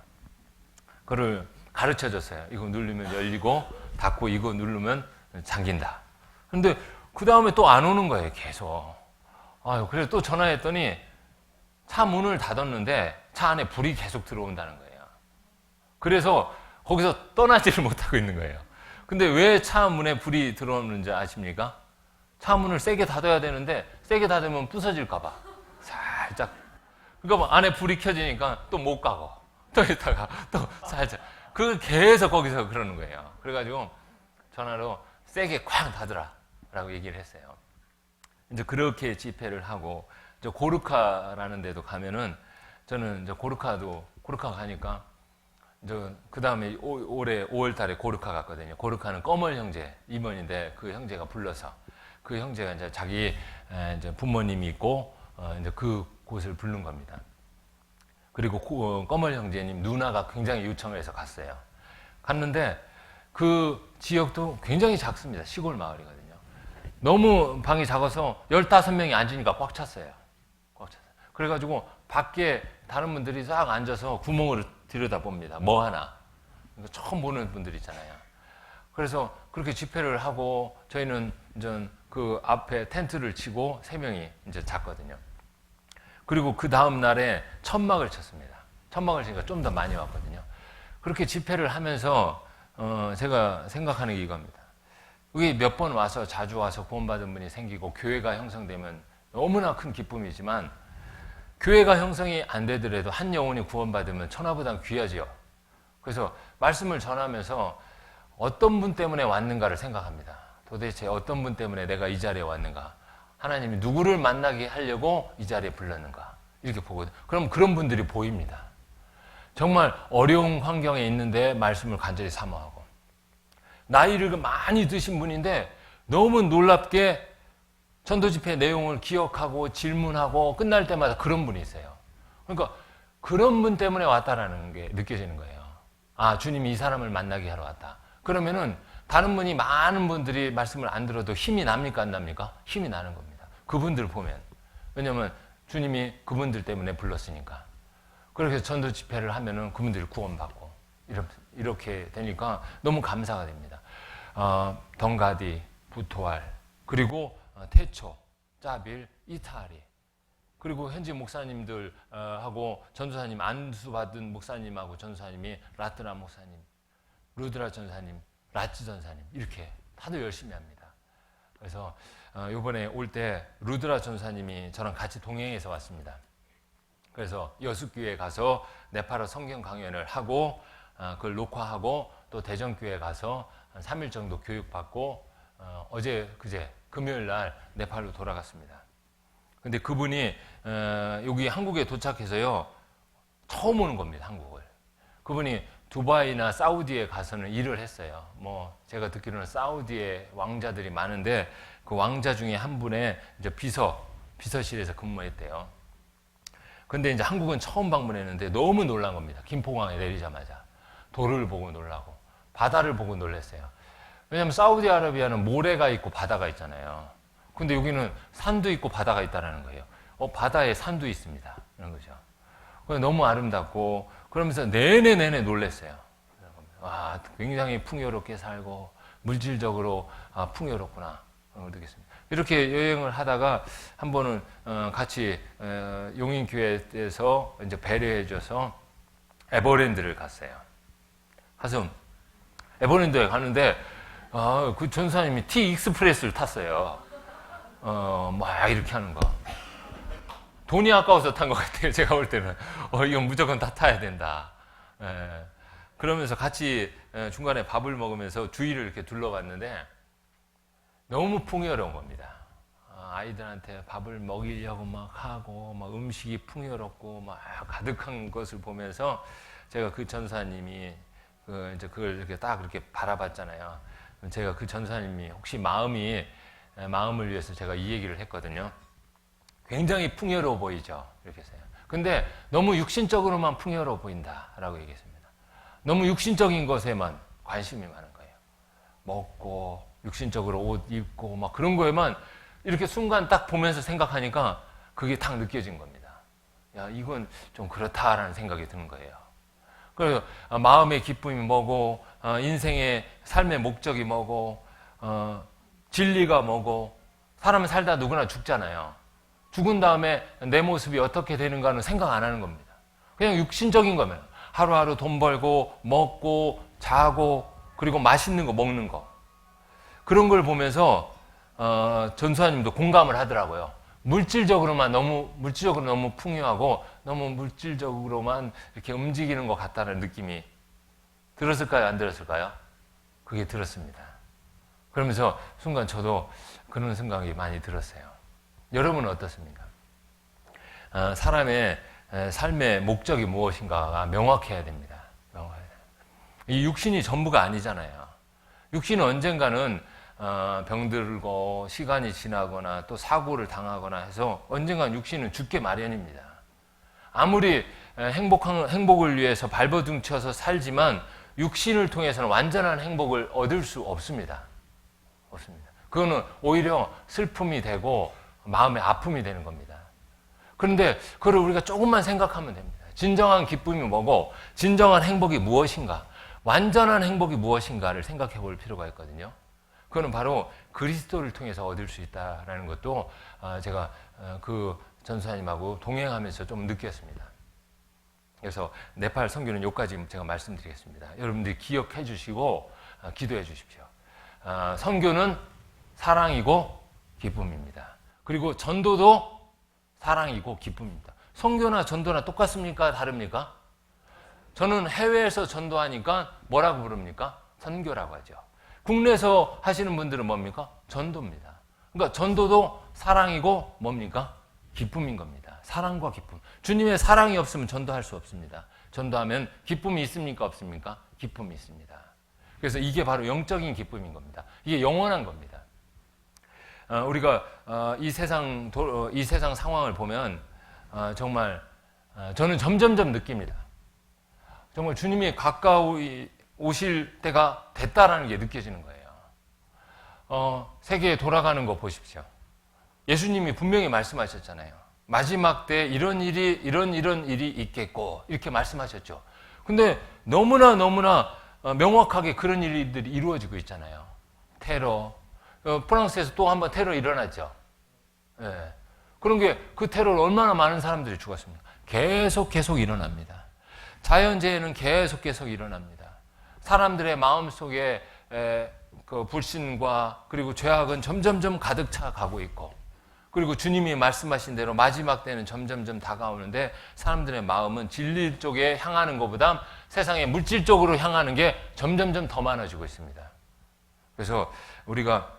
그걸 가르쳐 줬어요. 이거 누르면 열리고 닫고 이거 누르면 잠긴다. 근데 그 다음에 또 안 오는 거예요. 계속. 그래서 또 전화했더니 차 문을 닫았는데 차 안에 불이 계속 들어온다는 거예요. 그래서 거기서 떠나지를 못하고 있는 거예요. 근데 왜 차 문에 불이 들어오는지 아십니까? 차 문을 세게 닫아야 되는데 세게 닫으면 부서질까 봐 살짝. 그러니까 안에 불이 켜지니까 또 못 가고 또 있다가 또 살짝. 계속 거기서 그러는 거예요. 그래가지고 전화로 세게 쾅 닫으라 라고 얘기를 했어요. 이제 그렇게 집회를 하고 이제 고르카라는 데도 가면은 저는 이제 고르카 가니까 이제 그 다음에 올해 5월달에 고르카 갔거든요. 고르카는 꺼멀 형제 임원인데 그 형제가 불러서 그 형제가 이제 자기 이제 부모님이 있고 이제 그 곳을 부른 겁니다. 그리고 꺼멀 형제님 누나가 굉장히 요청을 해서 갔어요. 갔는데 그 지역도 굉장히 작습니다. 시골 마을이거든요. 너무 방이 작아서 15명이 앉으니까 꽉 찼어요. 그래가지고 밖에 다른 분들이 싹 앉아서 구멍을 들여다봅니다. 뭐 하나. 그러니까 처음 보는 분들 있잖아요. 그래서 그렇게 집회를 하고 저희는 이제 그 앞에 텐트를 치고 3명이 이제 잤거든요. 그리고 그 다음 날에 천막을 쳤습니다. 천막을 치니까 좀 더 많이 왔거든요. 그렇게 집회를 하면서 제가 생각하는 게 이겁니다. 여기 몇 번 와서 자주 와서 구원받은 분이 생기고 교회가 형성되면 너무나 큰 기쁨이지만 교회가 형성이 안 되더라도 한 영혼이 구원받으면 천하보다 귀하지요. 그래서 말씀을 전하면서 어떤 분 때문에 왔는가를 생각합니다. 도대체 어떤 분 때문에 내가 이 자리에 왔는가? 하나님이 누구를 만나게 하려고 이 자리에 불렀는가? 이렇게 보거든요. 그럼 그런 분들이 보입니다. 정말 어려운 환경에 있는데 말씀을 간절히 사모하고 나이를 많이 드신 분인데 너무 놀랍게 전도 집회 내용을 기억하고 질문하고 끝날 때마다 그런 분이 있어요. 그러니까 그런 분 때문에 왔다라는 게 느껴지는 거예요. 아, 주님이 이 사람을 만나게 하러 왔다. 그러면은 다른 분이 많은 분들이 말씀을 안 들어도 힘이 납니까 안 납니까? 힘이 나는 겁니다. 그분들 보면. 왜냐하면 주님이 그분들 때문에 불렀으니까. 그렇게 전도 집회를 하면은 그분들이 구원받고 이렇게 되니까 너무 감사가 됩니다. 덩가디, 부토알, 그리고 태초, 짜빌, 이타리, 그리고 현지 목사님들 하고 전도사님 안수받은 목사님하고 전도사님이 라트나 목사님, 루드라 전사님, 라츠 전사님 이렇게 다들 열심히 합니다. 그래서 이번에 올 때 루드라 전사님이 저랑 같이 동행해서 왔습니다. 그래서 여수교회에 가서 네팔어 성경 강연을 하고 그걸 녹화하고 또 대전교회에 가서 한 3일 정도 교육받고 어제 그제 금요일 날 네팔로 돌아갔습니다. 근데 그분이 여기 한국에 도착해서요 처음 오는 겁니다. 한국을. 그분이 두바이나 사우디에 가서는 일을 했어요. 뭐 제가 듣기로는 사우디에 왕자들이 많은데 그 왕자 중에 한 분의 이제 비서실에서 근무했대요. 근데 이제 한국은 처음 방문했는데 너무 놀란 겁니다. 김포공항에 내리자마자 돌을 보고 놀라고 바다를 보고 놀랐어요. 왜냐하면 사우디아라비아는 모래가 있고 바다가 있잖아요. 근데 여기는 산도 있고 바다가 있다는 거예요. 바다에 산도 있습니다. 이런 거죠. 너무 아름답고 그러면서 내내 놀랐어요. 와, 굉장히 풍요롭게 살고 물질적으로 풍요롭구나 느꼈습니다. 이렇게 여행을 하다가 한 번은 같이 용인교회에서 이제 배려해줘서 에버랜드를 갔어요. 가서 에버랜드에 가는데 그 전사님이 티 익스프레스를 탔어요. 막 이렇게 하는 거. 돈이 아까워서 탄 것 같아요. 제가 볼 때는 이건 무조건 다 타야 된다. 그러면서 같이 중간에 밥을 먹으면서 주위를 이렇게 둘러봤는데 너무 풍요로운 겁니다. 아이들한테 밥을 먹이려고 막 하고 막 음식이 풍요롭고 막 가득한 것을 보면서 제가 그 전사님이 이제 그걸 이렇게 딱 이렇게 바라봤잖아요. 제가 그 전사님이 혹시 마음을 위해서 제가 이 얘기를 했거든요. 굉장히 풍요로워 보이죠. 이렇게 했어요. 근데 너무 육신적으로만 풍요로워 보인다라고 얘기했습니다. 너무 육신적인 것에만 관심이 많은 거예요. 먹고 육신적으로 옷 입고 막 그런 거에만 이렇게 순간 딱 보면서 생각하니까 그게 딱 느껴진 겁니다. 야, 이건 좀 그렇다라는 생각이 드는 거예요. 그래서 마음의 기쁨이 뭐고 인생의 삶의 목적이 뭐고 진리가 뭐고 사람은 살다 누구나 죽잖아요. 죽은 다음에 내 모습이 어떻게 되는가는 생각 안 하는 겁니다. 그냥 육신적인 거면 하루하루 돈 벌고 먹고 자고 그리고 맛있는 거 먹는 거 그런 걸 보면서 전수사님도 공감을 하더라고요. 물질적으로 너무 풍요하고 너무 물질적으로만 이렇게 움직이는 것 같다는 느낌이 들었을까요? 안 들었을까요? 그게 들었습니다. 그러면서 순간 저도 그런 생각이 많이 들었어요. 여러분은 어떻습니까? 사람의 삶의 목적이 무엇인가가 명확해야 됩니다. 이 육신이 전부가 아니잖아요. 육신은 언젠가는 병들고 시간이 지나거나 또 사고를 당하거나 해서 언젠간 육신은 죽게 마련입니다. 아무리 행복을 위해서 발버둥쳐서 살지만 육신을 통해서는 완전한 행복을 얻을 수 없습니다. 없습니다. 그거는 오히려 슬픔이 되고 마음의 아픔이 되는 겁니다. 그런데 그걸 우리가 조금만 생각하면 됩니다. 진정한 기쁨이 뭐고 진정한 행복이 무엇인가, 완전한 행복이 무엇인가를 생각해 볼 필요가 있거든요. 그거는 바로 그리스도를 통해서 얻을 수 있다는 것도 제가 그 전수사님하고 동행하면서 좀 느꼈습니다. 그래서 네팔 선교는 여기까지 제가 말씀드리겠습니다. 여러분들이 기억해 주시고 기도해 주십시오. 선교는 사랑이고 기쁨입니다. 그리고 전도도 사랑이고 기쁨입니다. 선교나 전도나 똑같습니까? 다릅니까? 저는 해외에서 전도하니까 뭐라고 부릅니까? 선교라고 하죠. 국내에서 하시는 분들은 뭡니까? 전도입니다. 그러니까 전도도 사랑이고 뭡니까? 기쁨인 겁니다. 사랑과 기쁨. 주님의 사랑이 없으면 전도할 수 없습니다. 전도하면 기쁨이 있습니까? 없습니까? 기쁨이 있습니다. 그래서 이게 바로 영적인 기쁨인 겁니다. 이게 영원한 겁니다. 우리가 이 세상 상황을 보면 정말 저는 점점점 느낍니다. 정말 주님이 가까이 오실 때가 됐다라는 게 느껴지는 거예요. 세계에 돌아가는 거 보십시오. 예수님이 분명히 말씀하셨잖아요. 마지막 때 이런 일이 있겠고 이렇게 말씀하셨죠. 근데 너무나 명확하게 그런 일들이 이루어지고 있잖아요. 테러, 프랑스에서 또 한번 테러 일어났죠. 예. 그런 게 그 테러로 얼마나 많은 사람들이 죽었습니까? 계속 일어납니다. 자연재해는 계속 일어납니다. 사람들의 마음속에 그 불신과 그리고 죄악은 점점점 가득 차 가고 있고, 그리고 주님이 말씀하신 대로 마지막 때는 점점점 다가오는데 사람들의 마음은 진리 쪽에 향하는 것보다 세상의 물질 쪽으로 향하는 게 점점점 더 많아지고 있습니다. 그래서 우리가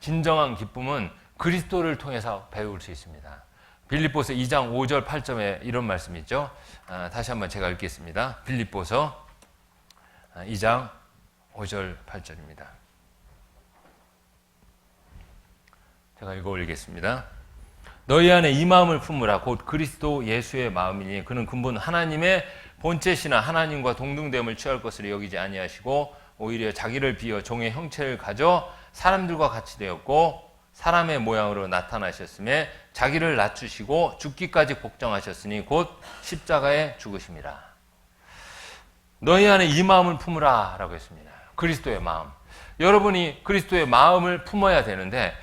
진정한 기쁨은 그리스도를 통해서 배울 수 있습니다. 빌립보서 2장 5절 8절에 이런 말씀이 있죠. 다시 한번 제가 읽겠습니다. 빌립보서 2장 5절 8절입니다. 제가 읽어 올리겠습니다. 너희 안에 이 마음을 품으라. 곧 그리스도 예수의 마음이니 그는 근본 하나님의 본체시나 하나님과 동등됨을 취할 것을 여기지 아니하시고 오히려 자기를 비어 종의 형체를 가져 사람들과 같이 되었고 사람의 모양으로 나타나셨음에 자기를 낮추시고 죽기까지 복종하셨으니 곧 십자가에 죽으심이라. 너희 안에 이 마음을 품으라 라고 했습니다. 그리스도의 마음. 여러분이 그리스도의 마음을 품어야 되는데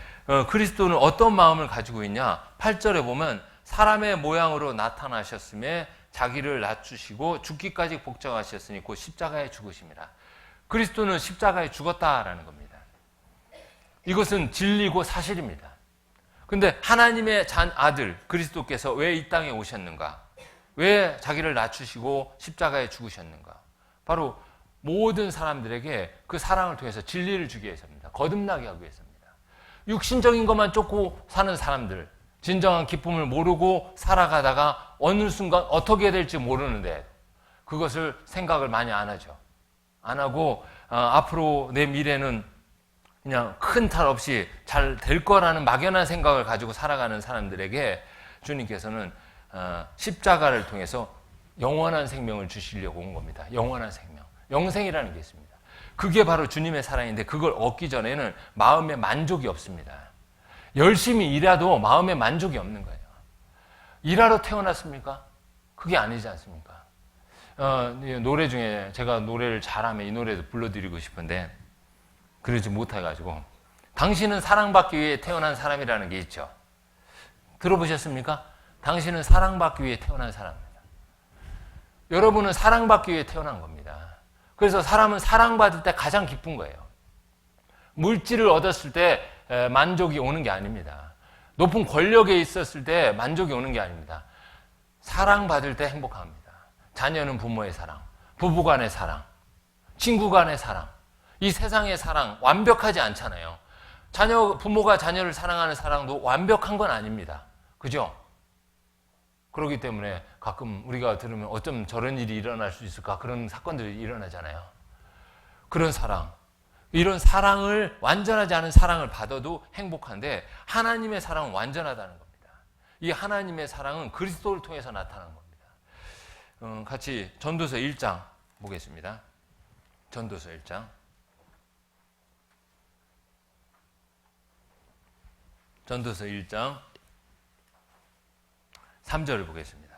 그리스도는 어떤 마음을 가지고 있냐? 8절에 보면 사람의 모양으로 나타나셨음에 자기를 낮추시고 죽기까지 복종하셨으니 곧 십자가에 죽으심이라. 그리스도는 십자가에 죽었다라는 겁니다. 이것은 진리고 사실입니다. 근데 하나님의 아들 그리스도께서 왜 이 땅에 오셨는가? 왜 자기를 낮추시고 십자가에 죽으셨는가? 바로 모든 사람들에게 그 사랑을 통해서 진리를 주기 위해서입니다. 거듭나게 하기 위해서입니다. 육신적인 것만 쫓고 사는 사람들, 진정한 기쁨을 모르고 살아가다가 어느 순간 어떻게 될지 모르는데 그것을 생각을 많이 안 하죠. 안 하고 앞으로 내 미래는 그냥 큰 탈 없이 잘 될 거라는 막연한 생각을 가지고 살아가는 사람들에게 주님께서는 십자가를 통해서 영원한 생명을 주시려고 온 겁니다. 영원한 생명. 영생이라는 게 있습니다. 그게 바로 주님의 사랑인데 그걸 얻기 전에는 마음에 만족이 없습니다. 열심히 일해도 마음에 만족이 없는 거예요. 일하러 태어났습니까? 그게 아니지 않습니까? 노래 중에 제가 노래를 잘하면 이 노래도 불러드리고 싶은데 그러지 못해가지고 당신은 사랑받기 위해 태어난 사람이라는 게 있죠. 들어보셨습니까? 당신은 사랑받기 위해 태어난 사람입니다. 여러분은 사랑받기 위해 태어난 겁니다. 그래서 사람은 사랑받을 때 가장 기쁜 거예요. 물질을 얻었을 때 만족이 오는 게 아닙니다. 높은 권력에 있었을 때 만족이 오는 게 아닙니다. 사랑받을 때 행복합니다. 자녀는 부모의 사랑, 부부 간의 사랑, 친구 간의 사랑. 이 세상의 사랑 완벽하지 않잖아요. 부모가 자녀를 사랑하는 사랑도 완벽한 건 아닙니다. 그죠? 그렇기 때문에 가끔 우리가 들으면 어쩜 저런 일이 일어날 수 있을까? 그런 사건들이 일어나잖아요. 그런 사랑. 이런 사랑을, 완전하지 않은 사랑을 받아도 행복한데 하나님의 사랑은 완전하다는 겁니다. 이 하나님의 사랑은 그리스도를 통해서 나타난 겁니다. 같이 전도서 1장 보겠습니다. 전도서 1장. 전도서 1장 3절을 보겠습니다.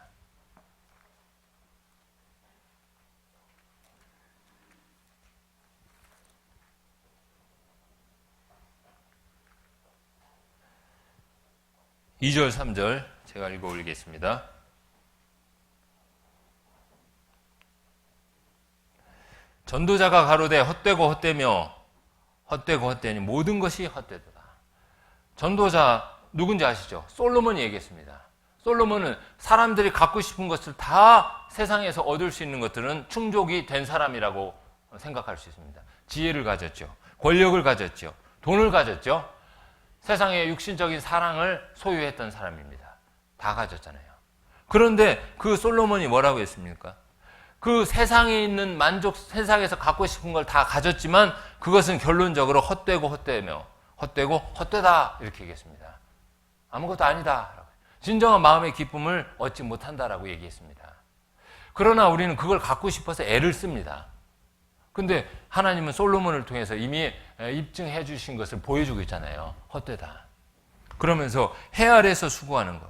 2절, 3절 제가 읽어 올리겠습니다. 전도자가 가로되 헛되고 헛되며 헛되고 헛되니 모든 것이 헛되도다. 전도자 누군지 아시죠? 솔로몬이 얘기했습니다. 솔로몬은 사람들이 갖고 싶은 것을 다 세상에서 얻을 수 있는 것들은 충족이 된 사람이라고 생각할 수 있습니다. 지혜를 가졌죠. 권력을 가졌죠. 돈을 가졌죠. 세상의 육신적인 사랑을 소유했던 사람입니다. 다 가졌잖아요. 그런데 그 솔로몬이 뭐라고 했습니까? 그 세상에 있는 만족, 세상에서 갖고 싶은 걸 다 가졌지만 그것은 결론적으로 헛되고 헛되며 헛되고 헛되다 이렇게 얘기했습니다. 아무것도 아니다. 진정한 마음의 기쁨을 얻지 못한다라고 얘기했습니다. 그러나 우리는 그걸 갖고 싶어서 애를 씁니다. 근데 하나님은 솔로몬을 통해서 이미 입증해 주신 것을 보여주고 있잖아요. 헛되다. 그러면서 해 아래서 수고하는 거.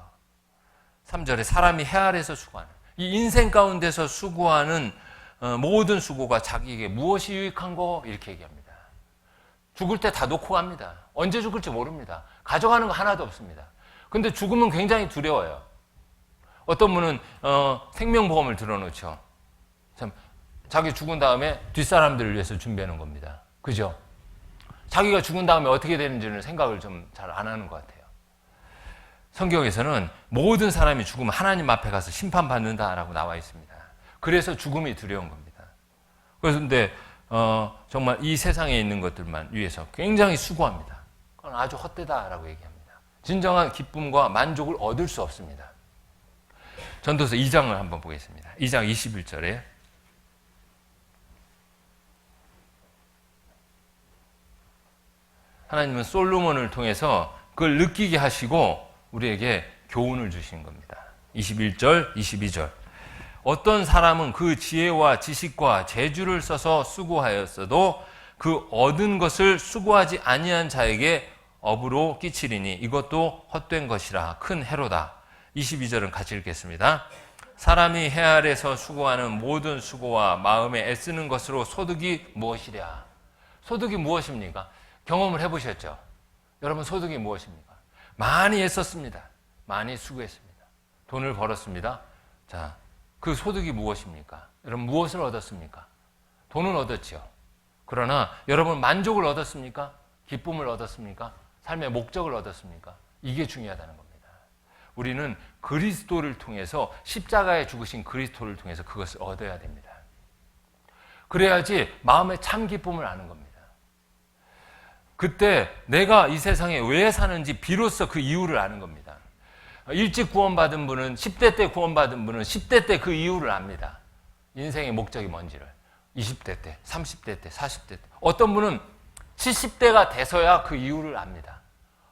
3절에 사람이 해 아래서 수고하는 이 인생 가운데서 수고하는 모든 수고가 자기에게 무엇이 유익한 거 이렇게 얘기합니다. 죽을 때 다 놓고 갑니다. 언제 죽을지 모릅니다. 가져가는 거 하나도 없습니다. 근데 죽음은 굉장히 두려워요. 어떤 분은 생명보험을 들어놓죠. 참 자기 죽은 다음에 뒷사람들을 위해서 준비하는 겁니다. 그죠? 자기가 죽은 다음에 어떻게 되는지는 생각을 좀 잘 안 하는 것 같아요. 성경에서는 모든 사람이 죽으면 하나님 앞에 가서 심판받는다라고 나와 있습니다. 그래서 죽음이 두려운 겁니다. 그런데 정말 이 세상에 있는 것들만 위해서 굉장히 수고합니다. 그건 아주 헛되다라고 얘기합니다. 진정한 기쁨과 만족을 얻을 수 없습니다. 전도서 2장을 한번 보겠습니다. 2장 21절에 하나님은 솔로몬을 통해서 그걸 느끼게 하시고 우리에게 교훈을 주신 겁니다. 21절, 22절. 어떤 사람은 그 지혜와 지식과 재주를 써서 수고하였어도 그 얻은 것을 수고하지 아니한 자에게 업으로 끼치리니 이것도 헛된 것이라 큰 해로다. 22절은 같이 읽겠습니다. 사람이 해 아래서 수고하는 모든 수고와 마음에 애쓰는 것으로 소득이 무엇이랴? 소득이 무엇입니까? 경험을 해보셨죠? 여러분 소득이 무엇입니까? 많이 애썼습니다. 많이 수고했습니다. 돈을 벌었습니다. 자, 그 소득이 무엇입니까? 여러분 무엇을 얻었습니까? 돈은 얻었죠. 그러나 여러분 만족을 얻었습니까? 기쁨을 얻었습니까? 삶의 목적을 얻었습니까? 이게 중요하다는 겁니다. 우리는 그리스도를 통해서 십자가에 죽으신 그리스도를 통해서 그것을 얻어야 됩니다. 그래야지 마음의 참 기쁨을 아는 겁니다. 그때 내가 이 세상에 왜 사는지 비로소 그 이유를 아는 겁니다. 일찍 구원받은 분은 10대 때 구원받은 분은 10대 때 그 이유를 압니다. 인생의 목적이 뭔지를. 20대 때, 30대 때, 40대 때. 어떤 분은 70대가 돼서야 그 이유를 압니다.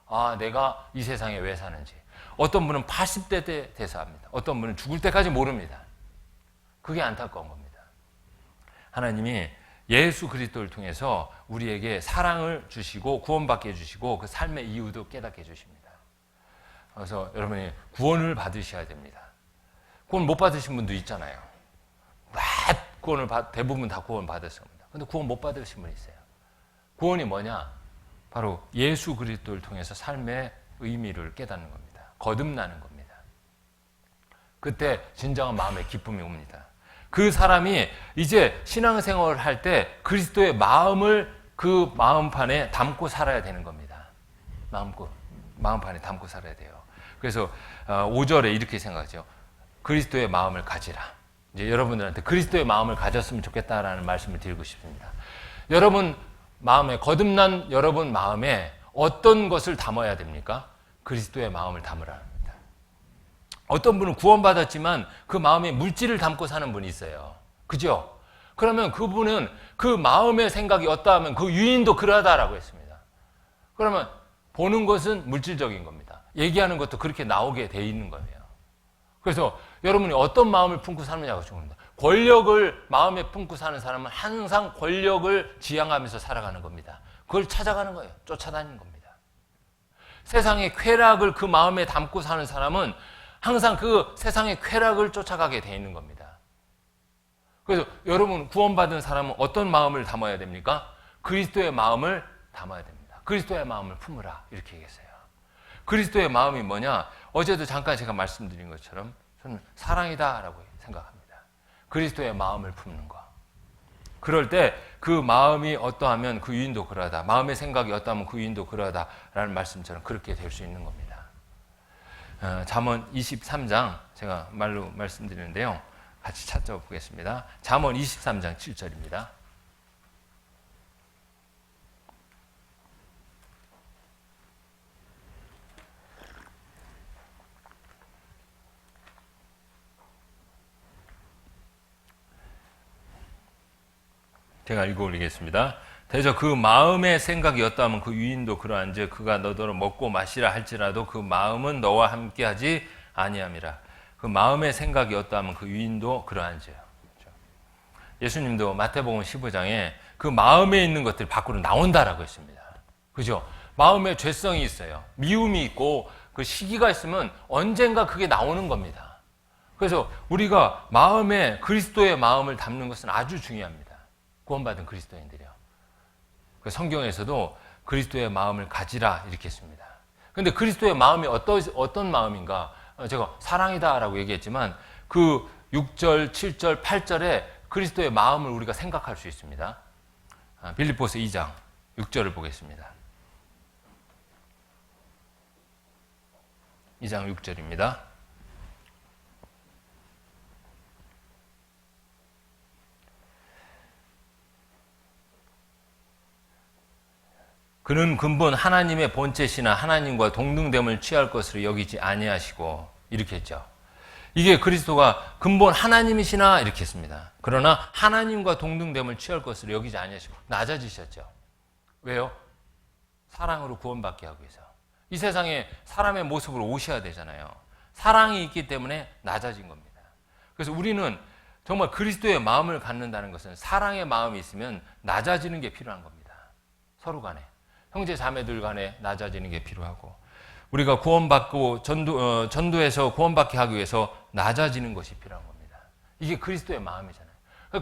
아, 내가 이 세상에 왜 사는지. 어떤 분은 80대 때 돼서 압니다. 어떤 분은 죽을 때까지 모릅니다. 그게 안타까운 겁니다. 하나님이 예수 그리스도를 통해서 우리에게 사랑을 주시고 구원받게 해주시고 그 삶의 이유도 깨닫게 해주십니다. 그래서 여러분이 구원을 받으셔야 됩니다. 구원 못 받으신 분도 있잖아요. 대부분 다 구원 받았습니다. 근데 구원 못 받으신 분 있어요. 구원이 뭐냐? 바로 예수 그리스도를 통해서 삶의 의미를 깨닫는 겁니다. 거듭나는 겁니다. 그때 진정한 마음의 기쁨이 옵니다. 그 사람이 이제 신앙생활을 할 때 그리스도의 마음을 그 마음판에 담고 살아야 되는 겁니다. 마음판에 담고 살아야 돼요. 그래서 5절에 이렇게 생각하죠. 그리스도의 마음을 가지라. 이제 여러분들한테 그리스도의 마음을 가졌으면 좋겠다라는 말씀을 드리고 싶습니다. 여러분 마음에, 거듭난 여러분 마음에 어떤 것을 담아야 됩니까? 그리스도의 마음을 담으라 합니다. 어떤 분은 구원받았지만 그 마음에 물질을 담고 사는 분이 있어요. 그죠? 그러면 그분은 그 마음의 생각이 어떠하면 그 유인도 그러하다라고 했습니다. 그러면 보는 것은 물질적인 겁니다. 얘기하는 것도 그렇게 나오게 돼 있는 거예요. 그래서 여러분이 어떤 마음을 품고 사느냐가 중요합니다. 권력을 마음에 품고 사는 사람은 항상 권력을 지향하면서 살아가는 겁니다. 그걸 찾아가는 거예요. 쫓아다니는 겁니다. 세상의 쾌락을 그 마음에 담고 사는 사람은 항상 그 세상의 쾌락을 쫓아가게 돼 있는 겁니다. 그래서 여러분 구원받은 사람은 어떤 마음을 담아야 됩니까? 그리스도의 마음을 담아야 됩니다. 그리스도의 마음을 품으라 이렇게 얘기했어요. 그리스도의 마음이 뭐냐? 어제도 잠깐 제가 말씀드린 것처럼 저는 사랑이다라고 생각합니다. 그리스도의 마음을 품는 거. 그럴 때 그 마음이 어떠하면 그 유인도 그러하다. 마음의 생각이 어떠하면 그 유인도 그러하다라는 말씀처럼 그렇게 될 수 있는 겁니다. 잠언 23장 제가 말로 말씀드리는데요. 같이 찾아보겠습니다. 잠언 23장 7절입니다. 제가 읽어올리겠습니다. 대저 그 마음의 생각이 어떠하면 그 유인도 그러한즉 그가 너더러 먹고 마시라 할지라도 그 마음은 너와 함께하지 아니함이라. 그 마음의 생각이 어떠하면 그 유인도 그러한즉. 그렇죠? 예수님도 마태복음 15장에 그 마음에 있는 것들이 밖으로 나온다라고 했습니다. 그죠? 마음에 죄성이 있어요. 미움이 있고 그 시기가 있으면 언젠가 그게 나오는 겁니다. 그래서 우리가 마음에 그리스도의 마음을 담는 것은 아주 중요합니다. 구원받은 그리스도인들이요. 성경에서도 그리스도의 마음을 가지라 이렇게 했습니다. 그런데 그리스도의 마음이 어떤 마음인가? 제가 사랑이다라고 얘기했지만 그 6절, 7절, 8절에 그리스도의 마음을 우리가 생각할 수 있습니다. 빌립보서 2장 6절을 보겠습니다. 2장 6절입니다. 그는 근본 하나님의 본체시나 하나님과 동등됨을 취할 것으로 여기지 아니하시고 이렇게 했죠. 이게 그리스도가 근본 하나님이시나 이렇게 했습니다. 그러나 하나님과 동등됨을 취할 것으로 여기지 아니하시고 낮아지셨죠. 왜요? 사랑으로 구원받게 하기 위해서. 이 세상에 사람의 모습으로 오셔야 되잖아요. 사랑이 있기 때문에 낮아진 겁니다. 그래서 우리는 정말 그리스도의 마음을 갖는다는 것은 사랑의 마음이 있으면 낮아지는 게 필요한 겁니다. 서로 간에. 형제 자매들 간에 낮아지는 게 필요하고 우리가 구원받고 전도해서 구원받게 하기 위해서 낮아지는 것이 필요한 겁니다. 이게 그리스도의 마음이잖아요.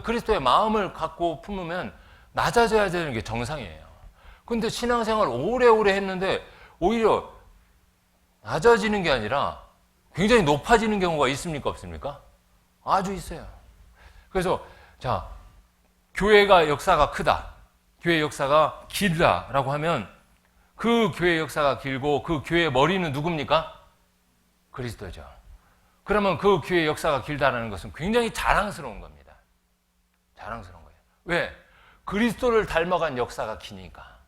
그리스도의 마음을 갖고 품으면 낮아져야 되는 게 정상이에요. 그런데 신앙생활 오래오래 했는데 오히려 낮아지는 게 아니라 굉장히 높아지는 경우가 있습니까? 없습니까? 아주 있어요. 그래서 자, 교회가 역사가 크다. 교회 역사가 길다라고 하면 그 교회 역사가 길고 그 교회의 머리는 누굽니까? 그리스도죠. 그러면 그 교회 역사가 길다라는 것은 굉장히 자랑스러운 겁니다. 자랑스러운 거예요. 왜? 그리스도를 닮아간 역사가 기니까.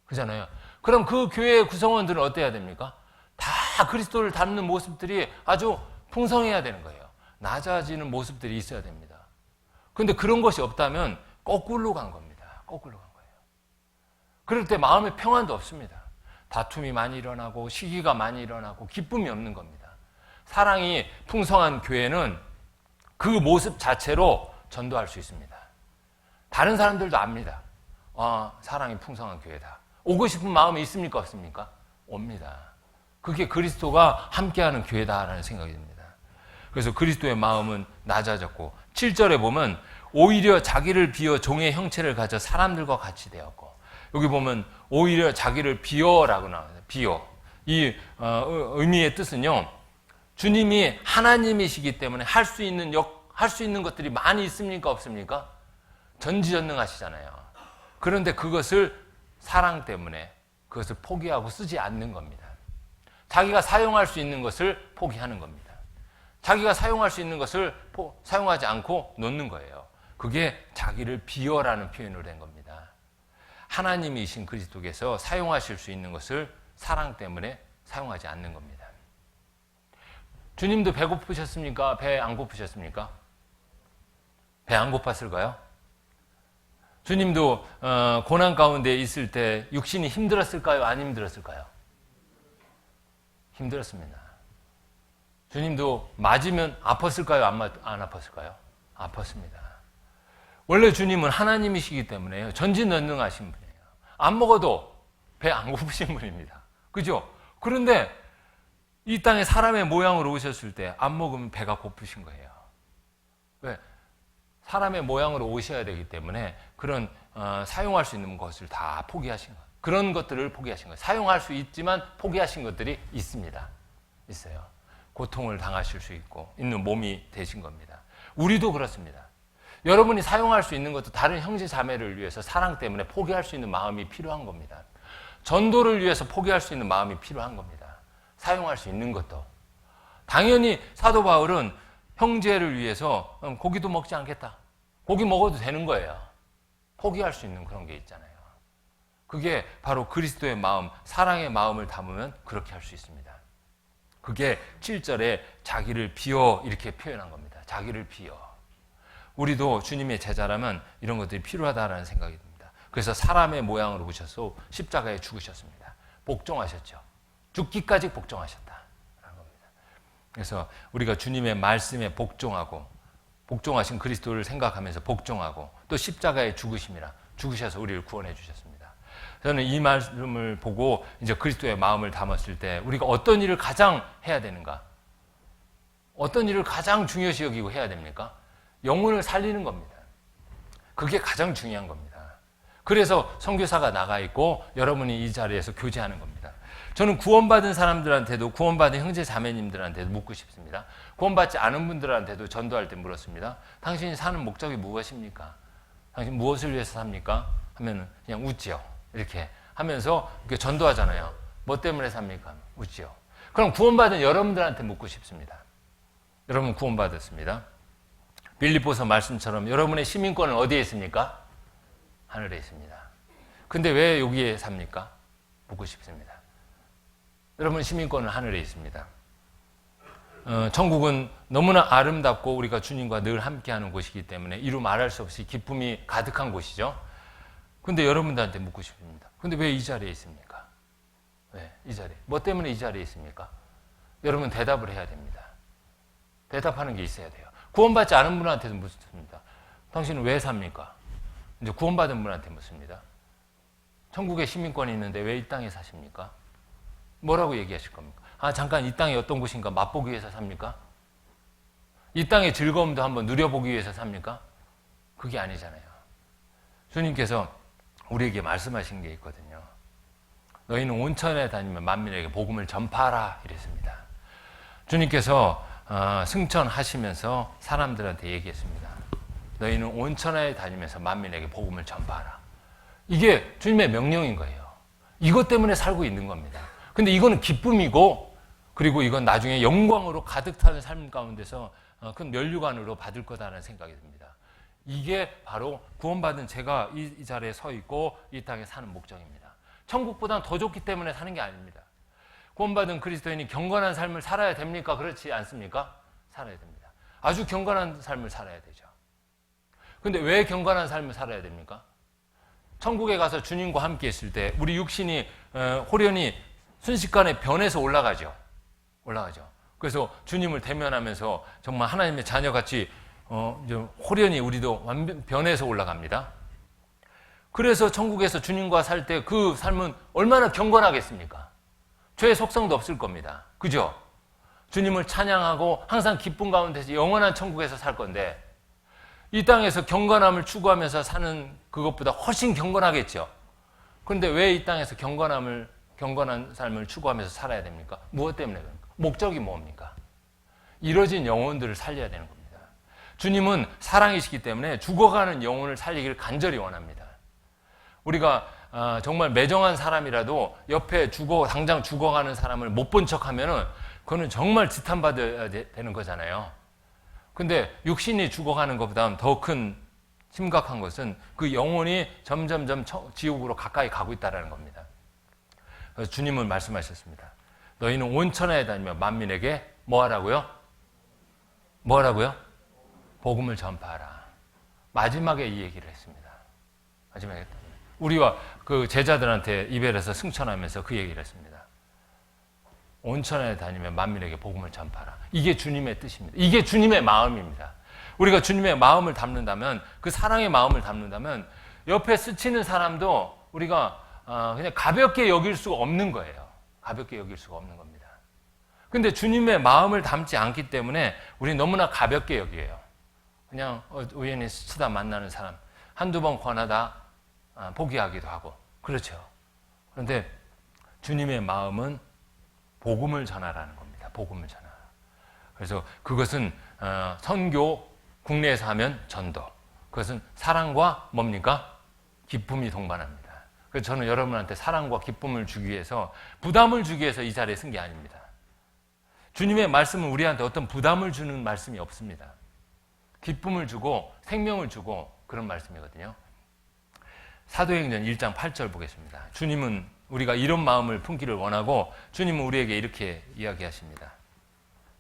그잖아요. 그럼 그 교회의 구성원들은 어때야 됩니까? 다 그리스도를 닮는 모습들이 아주 풍성해야 되는 거예요. 낮아지는 모습들이 있어야 됩니다. 그런데 그런 것이 없다면 거꾸로 간 겁니다. 거꾸로 간 거예요. 그럴 때 마음의 평안도 없습니다. 다툼이 많이 일어나고 시기가 많이 일어나고 기쁨이 없는 겁니다. 사랑이 풍성한 교회는 그 모습 자체로 전도할 수 있습니다. 다른 사람들도 압니다. 사랑이 풍성한 교회다. 오고 싶은 마음이 있습니까? 없습니까? 옵니다. 그게 그리스도가 함께하는 교회다라는 생각이 듭니다. 그래서 그리스도의 마음은 낮아졌고 7절에 보면 오히려 자기를 비워 종의 형체를 가져 사람들과 같이 되었고 여기 보면 오히려 자기를 비워라고 나와요. 비워. 이 의미의 뜻은요. 주님이 하나님이시기 때문에 할 수 있는 것들이 많이 있습니까? 없습니까? 전지전능하시잖아요. 그런데 그것을 사랑 때문에 그것을 포기하고 쓰지 않는 겁니다. 자기가 사용할 수 있는 것을 포기하는 겁니다. 자기가 사용할 수 있는 것을 사용하지 않고 놓는 거예요. 그게 자기를 비워라는 표현으로 된 겁니다. 하나님이신 그리스도께서 사용하실 수 있는 것을 사랑 때문에 사용하지 않는 겁니다. 주님도 배고프셨습니까? 배 안 고프셨습니까? 배 안 고팠을까요? 주님도 고난 가운데 있을 때 육신이 힘들었을까요? 안 힘들었을까요? 힘들었습니다. 주님도 맞으면 아팠을까요? 안 아팠을까요? 아팠습니다. 원래 주님은 하나님이시기 때문에 전지전능하신 분이에요. 안 먹어도 배 안 고프신 분입니다. 그죠? 그런데 이 땅에 사람의 모양으로 오셨을 때 안 먹으면 배가 고프신 거예요. 왜? 사람의 모양으로 오셔야 되기 때문에 그런 사용할 수 있는 것을 다 포기하신 거예요. 그런 것들을 포기하신 거예요. 사용할 수 있지만 포기하신 것들이 있습니다. 있어요. 고통을 당하실 수 있는 몸이 되신 겁니다. 우리도 그렇습니다. 여러분이 사용할 수 있는 것도 다른 형제 자매를 위해서 사랑 때문에 포기할 수 있는 마음이 필요한 겁니다. 전도를 위해서 포기할 수 있는 마음이 필요한 겁니다. 사용할 수 있는 것도. 당연히 사도 바울은 형제를 위해서 고기도 먹지 않겠다. 고기 먹어도 되는 거예요. 포기할 수 있는 그런 게 있잖아요. 그게 바로 그리스도의 마음, 사랑의 마음을 담으면 그렇게 할 수 있습니다. 그게 7절에 자기를 비워 이렇게 표현한 겁니다. 자기를 비워. 우리도 주님의 제자라면 이런 것들이 필요하다라는 생각이 듭니다. 그래서 사람의 모양으로 오셔서 십자가에 죽으셨습니다. 복종하셨죠. 죽기까지 복종하셨다라는 겁니다. 그래서 우리가 주님의 말씀에 복종하고 복종하신 그리스도를 생각하면서 복종하고 또 십자가에 죽으셔서 우리를 구원해 주셨습니다. 저는 이 말씀을 보고 이제 그리스도의 마음을 담았을 때 우리가 어떤 일을 가장 해야 되는가? 어떤 일을 가장 중요시 여기고 해야 됩니까? 영혼을 살리는 겁니다. 그게 가장 중요한 겁니다. 그래서 선교사가 나가 있고 여러분이 이 자리에서 교제하는 겁니다. 저는 구원받은 사람들한테도 구원받은 형제 자매님들한테도 묻고 싶습니다. 구원받지 않은 분들한테도 전도할 때 물었습니다. 당신이 사는 목적이 무엇입니까? 당신 무엇을 위해서 삽니까? 하면 그냥 웃지요. 이렇게 하면서 이렇게 전도하잖아요. 뭐 때문에 삽니까? 웃지요. 그럼 구원받은 여러분들한테 묻고 싶습니다. 여러분 구원받았습니다. 빌립보서 말씀처럼 여러분의 시민권은 어디에 있습니까? 하늘에 있습니다. 근데 왜 여기에 삽니까? 묻고 싶습니다. 여러분 시민권은 하늘에 있습니다. 천국은 너무나 아름답고 우리가 주님과 늘 함께하는 곳이기 때문에 이루 말할 수 없이 기쁨이 가득한 곳이죠. 근데 여러분들한테 묻고 싶습니다. 근데 왜 이 자리에 있습니까? 왜 이 자리에? 뭐 때문에 이 자리에 있습니까? 여러분 대답을 해야 됩니다. 대답하는 게 있어야 돼요. 구원받지 않은 분한테도 묻습니다. 당신은 왜 삽니까? 이제 구원받은 분한테 묻습니다. 천국에 시민권이 있는데 왜 이 땅에 사십니까? 뭐라고 얘기하실 겁니까? 아, 잠깐 이 땅이 어떤 곳인가 맛보기 위해서 삽니까? 이 땅의 즐거움도 한번 누려보기 위해서 삽니까? 그게 아니잖아요. 주님께서 우리에게 말씀하신 게 있거든요. 너희는 온천에 다니면 만민에게 복음을 전파하라 이랬습니다. 주님께서 승천하시면서 사람들한테 얘기했습니다. 너희는 온천에 다니면서 만민에게 복음을 전파하라. 이게 주님의 명령인 거예요. 이것 때문에 살고 있는 겁니다. 근데 이거는 기쁨이고 그리고 이건 나중에 영광으로 가득 타는 삶 가운데서 큰 면류관으로 받을 거다라는 생각이 듭니다. 이게 바로 구원받은 제가 이 자리에 서 있고 이 땅에 사는 목적입니다. 천국보다는 더 좋기 때문에 사는 게 아닙니다. 구원받은 그리스도인이 경건한 삶을 살아야 됩니까? 그렇지 않습니까? 살아야 됩니다. 아주 경건한 삶을 살아야 되죠. 근데 왜 경건한 삶을 살아야 됩니까? 천국에 가서 주님과 함께 있을 때 우리 육신이 호련히 순식간에 변해서 올라가죠. 그래서 주님을 대면하면서 정말 하나님의 자녀같이 호련히 우리도 변해서 올라갑니다. 그래서 천국에서 주님과 살 때 그 삶은 얼마나 경건하겠습니까? 죄의 속성도 없을 겁니다. 그죠? 주님을 찬양하고 항상 기쁨 가운데서 영원한 천국에서 살 건데 이 땅에서 경건함을 추구하면서 사는 그것보다 훨씬 경건하겠죠. 그런데 왜 이 땅에서 경건한 삶을 추구하면서 살아야 됩니까? 무엇 때문에 그럽니까? 목적이 뭡니까? 이뤄진 영혼들을 살려야 되는 겁니다. 주님은 사랑이시기 때문에 죽어가는 영혼을 살리기를 간절히 원합니다. 우리가 정말 매정한 사람이라도 옆에 당장 죽어가는 사람을 못 본 척하면은 그거는 정말 지탄받아야 되는 거잖아요. 근데 육신이 죽어가는 것보다는 더 큰 심각한 것은 그 영혼이 점점점 지옥으로 가까이 가고 있다는 겁니다. 그래서 주님은 말씀하셨습니다. 너희는 온천에 다니며 만민에게 뭐 하라고요? 복음을 전파하라. 마지막에 이 얘기를 했습니다. 마지막에 우리와 그 제자들한테 이별해서 승천하면서 그 얘기를 했습니다. 온천에 다니면 만민에게 복음을 전파하라. 이게 주님의 뜻입니다. 이게 주님의 마음입니다. 우리가 주님의 마음을 담는다면, 그 사랑의 마음을 담는다면 옆에 스치는 사람도 우리가 그냥 가볍게 여길 수가 없는 거예요. 가볍게 여길 수가 없는 겁니다. 근데 주님의 마음을 담지 않기 때문에 우리 너무나 가볍게 여겨요. 그냥 우연히 스치다 만나는 사람 한두 번 권하다 포기하기도 하고, 그렇죠. 그런데 주님의 마음은 복음을 전하라는 겁니다. 복음을 전하라. 그래서 그것은 선교, 국내에서 하면 전도. 그것은 사랑과 뭡니까? 기쁨이 동반합니다. 그래서 저는 여러분한테 사랑과 기쁨을 주기 위해서, 부담을 주기 위해서 이 자리에 쓴 게 아닙니다. 주님의 말씀은 우리한테 어떤 부담을 주는 말씀이 없습니다. 기쁨을 주고 생명을 주고 그런 말씀이거든요. 사도행전 1장 8절 보겠습니다. 주님은 우리가 이런 마음을 품기를 원하고, 주님은 우리에게 이렇게 이야기하십니다.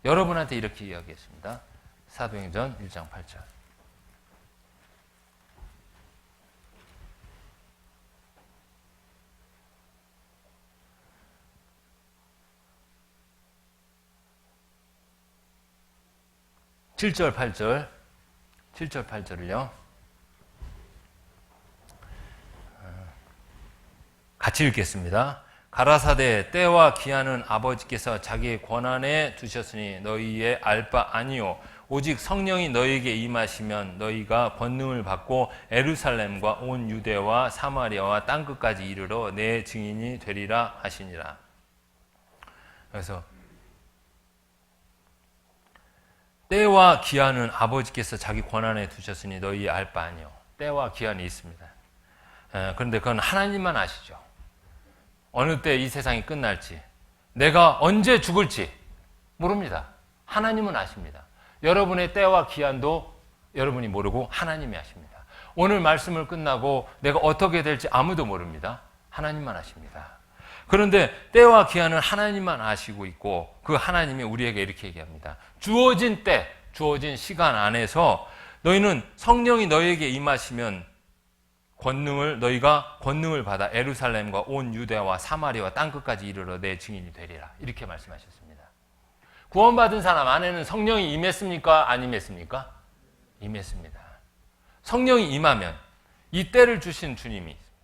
여러분한테 이렇게 이야기했습니다. 사도행전 1장 8절. (7절) (8절) 7절 8절을요 같이 읽겠습니다. 가라사대 때와 기한은 아버지께서 자기의 권한에 두셨으니 너희의 알 바 아니요 오직 성령이 너희에게 임하시면 너희가 권능을 받고 예루살렘과 온 유대와 사마리아와 땅끝까지 이르러 내 증인이 되리라 하시니라. 그래서 때와 기한은 아버지께서 자기 권한에 두셨으니 너희 알 바 아니요. 때와 기한이 있습니다. 그런데 그건 하나님만 아시죠. 어느 때 이 세상이 끝날지, 내가 언제 죽을지 모릅니다. 하나님은 아십니다. 여러분의 때와 기한도 여러분이 모르고 하나님이 아십니다. 오늘 말씀을 끝나고 내가 어떻게 될지 아무도 모릅니다. 하나님만 아십니다. 그런데 때와 기한은 하나님만 아시고 있고, 그 하나님이 우리에게 이렇게 얘기합니다. 주어진 때, 주어진 시간 안에서 너희는 성령이 너희에게 임하시면 너희가 권능을 받아 예루살렘과 온 유대와 사마리아와 땅끝까지 이르러 내 증인이 되리라. 이렇게 말씀하셨습니다. 구원받은 사람 안에는 성령이 임했습니까? 안 임했습니까? 임했습니다. 성령이 임하면 이 때를 주신 주님이 있습니다.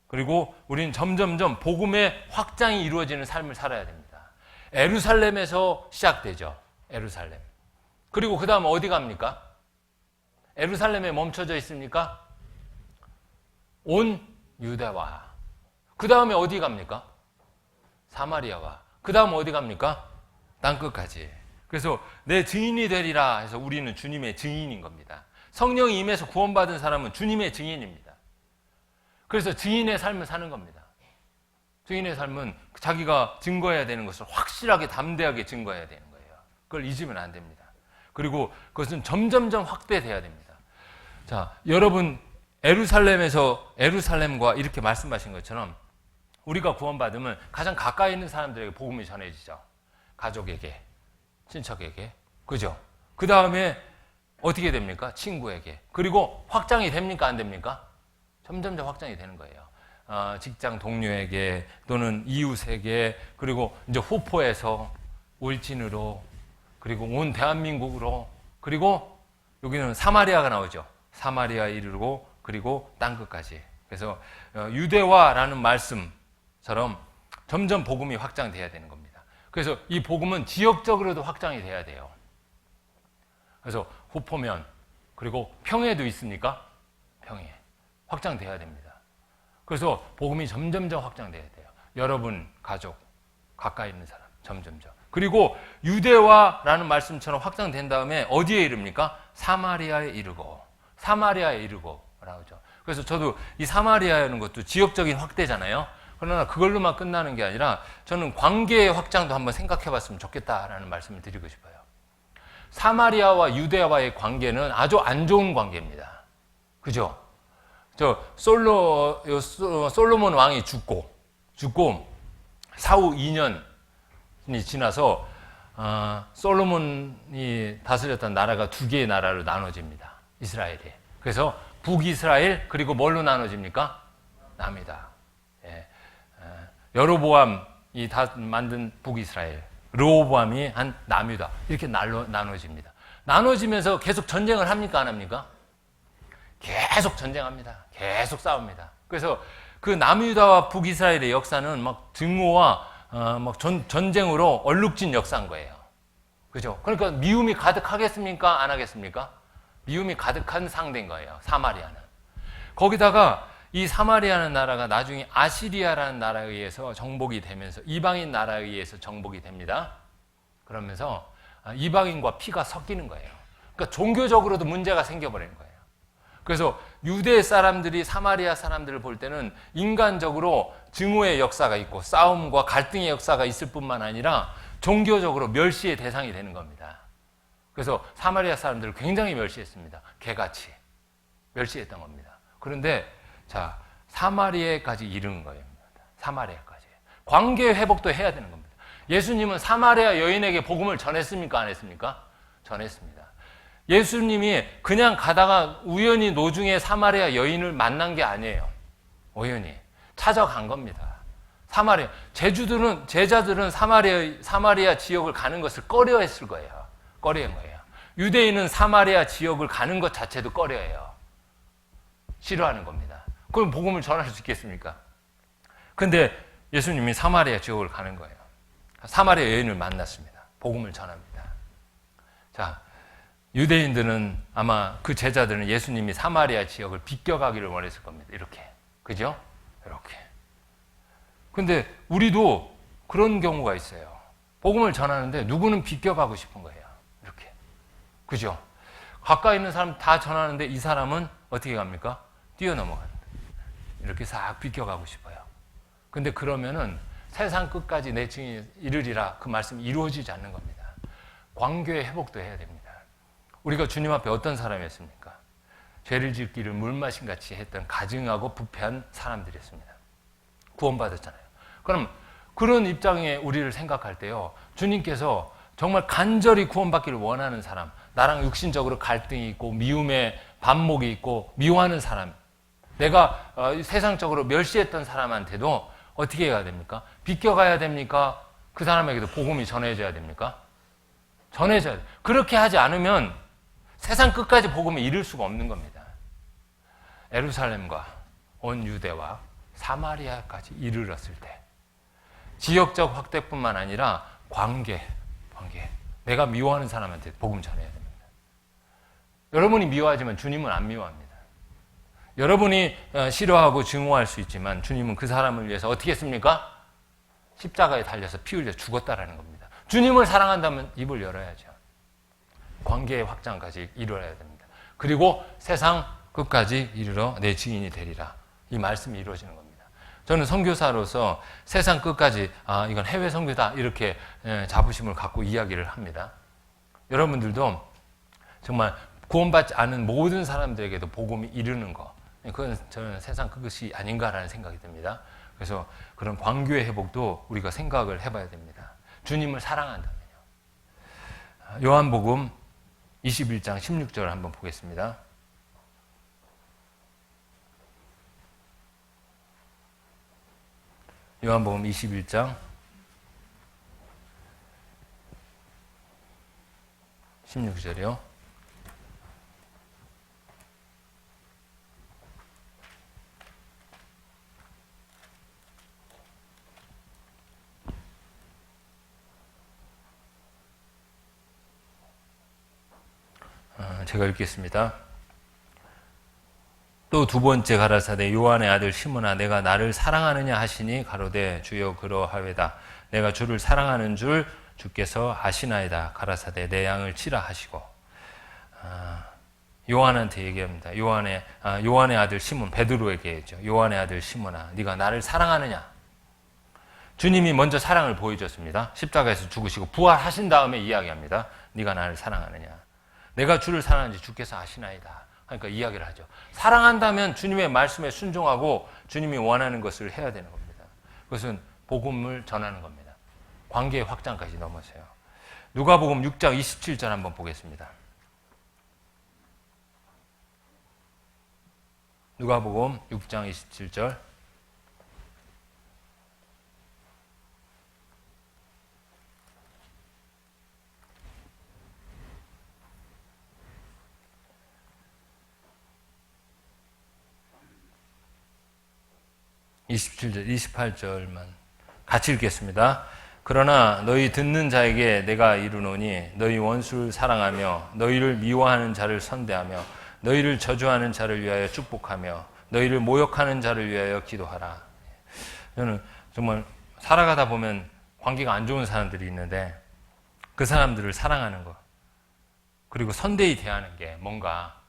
그리고 우리는 점점점 복음의 확장이 이루어지는 삶을 살아야 됩니다. 예루살렘에서 시작되죠. 예루살렘. 그리고 그 다음 어디 갑니까? 예루살렘에 멈춰져 있습니까? 온 유대와. 그 다음에 어디 갑니까? 사마리아와. 그 다음 어디 갑니까? 땅끝까지. 그래서 내 증인이 되리라 해서 우리는 주님의 증인인 겁니다. 성령이 임해서 구원받은 사람은 주님의 증인입니다. 그래서 증인의 삶을 사는 겁니다. 증인의 삶은 자기가 증거해야 되는 것을 확실하게 담대하게 증거해야 되는 거예요. 그걸 잊으면 안 됩니다. 그리고 그것은 점점점 확대돼야 됩니다. 자, 여러분 예루살렘과 이렇게 말씀하신 것처럼 우리가 구원받으면 가장 가까이 있는 사람들에게 복음이 전해지죠. 가족에게, 친척에게, 그죠? 그 다음에 어떻게 됩니까? 친구에게. 그리고 확장이 됩니까? 안 됩니까? 점점점 확장이 되는 거예요. 직장 동료에게 또는 이웃에게, 그리고 이제 후포에서 울진으로, 그리고 온 대한민국으로, 그리고 여기는 사마리아가 나오죠. 사마리아에 이르고 그리고 땅끝까지. 그래서 유대화라는 말씀처럼 점점 복음이 확장돼야 되는 겁니다. 그래서 이 복음은 지역적으로도 확장이 돼야 돼요. 그래서 후포면, 그리고 평해도 있습니까? 평해. 확장돼야 됩니다. 그래서 복음이 점점점 확장돼야 돼요. 여러분, 가족, 가까이 있는 사람, 점점점. 그리고 유대화라는 말씀처럼 확장된 다음에 어디에 이릅니까? 사마리아에 이르고. 사마리아에 이르고 라고죠. 그래서 저도 이 사마리아라는 것도 지역적인 확대잖아요. 그러나 그걸로만 끝나는 게 아니라 저는 관계의 확장도 한번 생각해 봤으면 좋겠다라는 말씀을 드리고 싶어요. 사마리아와 유대와의 관계는 아주 안 좋은 관계입니다. 그죠? 솔로몬 왕이 죽고 사후 2년이 지나서 솔로몬이 다스렸던 나라가 두 개의 나라로 나눠집니다. 이스라엘이. 그래서 북이스라엘, 그리고 뭘로 나눠집니까? 남이다. 예. 여로보암이 다 만든 북이스라엘, 르호보암이 한 남유다. 이렇게 나눠집니다. 나눠지면서 계속 전쟁을 합니까? 안 합니까? 계속 전쟁합니다. 계속 싸웁니다. 그래서 그 남유다와 북이스라엘의 역사는 막 증오와 전쟁으로 얼룩진 역사인 거예요. 그죠? 그러니까 미움이 가득하겠습니까? 안 하겠습니까? 미움이 가득한 상대인 거예요. 사마리아는. 거기다가 이 사마리아라는 나라가 나중에 아시리아라는 나라에 의해서 정복이 되면서 이방인 나라에 의해서 정복이 됩니다. 그러면서 이방인과 피가 섞이는 거예요. 그러니까 종교적으로도 문제가 생겨버리는 거예요. 그래서 유대 사람들이 사마리아 사람들을 볼 때는 인간적으로 증오의 역사가 있고 싸움과 갈등의 역사가 있을 뿐만 아니라 종교적으로 멸시의 대상이 되는 겁니다. 그래서 사마리아 사람들을 굉장히 멸시했습니다. 개같이 멸시했던 겁니다. 그런데 자, 사마리아까지 이르는 거예요. 사마리아까지. 관계 회복도 해야 되는 겁니다. 예수님은 사마리아 여인에게 복음을 전했습니까? 안 했습니까? 전했습니다. 예수님이 그냥 가다가 우연히 노중에 사마리아 여인을 만난 게 아니에요. 우연히 찾아간 겁니다. 사마리아 제자들은 사마리아 지역을 가는 것을 꺼려했을 거예요. 꺼려한 거예요. 유대인은 사마리아 지역을 가는 것 자체도 꺼려해요. 싫어하는 겁니다. 그럼 복음을 전할 수 있겠습니까? 근데 예수님이 사마리아 지역을 가는 거예요. 사마리아 여인을 만났습니다. 복음을 전합니다. 자, 유대인들은 아마 그 제자들은 예수님이 사마리아 지역을 비껴가기를 원했을 겁니다. 이렇게. 그죠? 이렇게. 근데 우리도 그런 경우가 있어요. 복음을 전하는데 누구는 비껴가고 싶은 거예요. 이렇게. 그죠? 가까이 있는 사람 다 전하는데 이 사람은 어떻게 갑니까? 뛰어넘어가는 이렇게 싹 비껴가고 싶어요. 근데 그러면은 세상 끝까지 내 증인이 이르리라 그 말씀이 이루어지지 않는 겁니다. 관계의 회복도 해야 됩니다. 우리가 주님 앞에 어떤 사람이었습니까? 죄를 짓기를 물마신 같이 했던 가증하고 부패한 사람들이었습니다. 구원받았잖아요. 그럼 그런 입장에 우리를 생각할 때요, 주님께서 정말 간절히 구원받기를 원하는 사람, 나랑 육신적으로 갈등이 있고 미움의 반목이 있고 미워하는 사람, 내가 세상적으로 멸시했던 사람한테도 어떻게 해야 됩니까? 비껴가야 됩니까? 그 사람에게도 복음이 전해져야 됩니까? 전해져야 돼요. 그렇게 하지 않으면 세상 끝까지 복음을 이룰 수가 없는 겁니다. 예루살렘과 온 유대와 사마리아까지 이르렀을 때 지역적 확대뿐만 아니라 관계. 내가 미워하는 사람한테 복음 전해야 됩니다. 여러분이 미워하지만 주님은 안 미워합니다. 여러분이 싫어하고 증오할 수 있지만 주님은 그 사람을 위해서 어떻게 했습니까? 십자가에 달려서 피 흘려 죽었다라는 겁니다. 주님을 사랑한다면 입을 열어야죠. 관계의 확장까지 이루어야 됩니다. 그리고 세상 끝까지 이르러 내 증인이 되리라. 이 말씀이 이루어지는 겁니다. 저는 선교사로서 세상 끝까지 이건 해외 선교다 이렇게 자부심을 갖고 이야기를 합니다. 여러분들도 정말 구원받지 않은 모든 사람들에게도 복음이 이르는 거, 그건 저는 세상 끝이 아닌가라는 생각이 듭니다. 그래서 그런 관계의 회복도 우리가 생각을 해봐야 됩니다. 주님을 사랑한다면요. 요한복음 21장 16절 한번 보겠습니다. 요한복음 21장 16절이요. 제가 읽겠습니다. 또 두 번째 가라사대 요한의 아들 시몬아 내가 나를 사랑하느냐 하시니 가로되 주여 그러하외다. 내가 주를 사랑하는 줄 주께서 아시나이다. 가라사대 내 양을 치라 하시고 요한한테 얘기합니다. 요한의 아들 시몬 베드로에게 얘기죠. 요한의 아들 시몬아 네가 나를 사랑하느냐. 주님이 먼저 사랑을 보여줬습니다. 십자가에서 죽으시고 부활하신 다음에 이야기합니다. 네가 나를 사랑하느냐. 내가 주를 사랑하는지 주께서 아시나이다. 그러니까 이야기를 하죠. 사랑한다면 주님의 말씀에 순종하고 주님이 원하는 것을 해야 되는 겁니다. 그것은 복음을 전하는 겁니다. 관계의 확장까지 넘어서요. 누가복음 6장 27절 한번 보겠습니다. 누가복음 6장 27절. (27절) 28절만 같이 읽겠습니다. 그러나 너희 듣는 자에게 내가 이르노니 너희 원수를 사랑하며 너희를 미워하는 자를 선대하며 너희를 저주하는 자를 위하여 축복하며 너희를 모욕하는 자를 위하여 기도하라. 저는 정말 살아가다 보면 관계가 안 좋은 사람들이 있는데 그 사람들을 사랑하는 것, 그리고 선대히 대하는 게 뭔가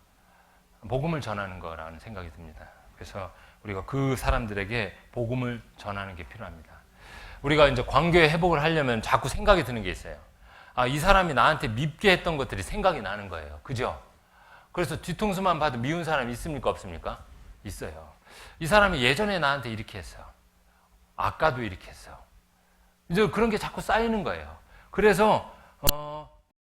복음을 전하는 거라는 생각이 듭니다. 그래서 우리가 그 사람들에게 복음을 전하는 게 필요합니다. 우리가 이제 관계 회복을 하려면 자꾸 생각이 드는 게 있어요. 아, 이 사람이 나한테 밉게 했던 것들이 생각이 나는 거예요. 그죠? 그래서 뒤통수만 봐도 미운 사람 있습니까? 없습니까? 있어요. 이 사람이 예전에 나한테 이렇게 했어. 아까도 이렇게 했어. 이제 그런 게 자꾸 쌓이는 거예요. 그래서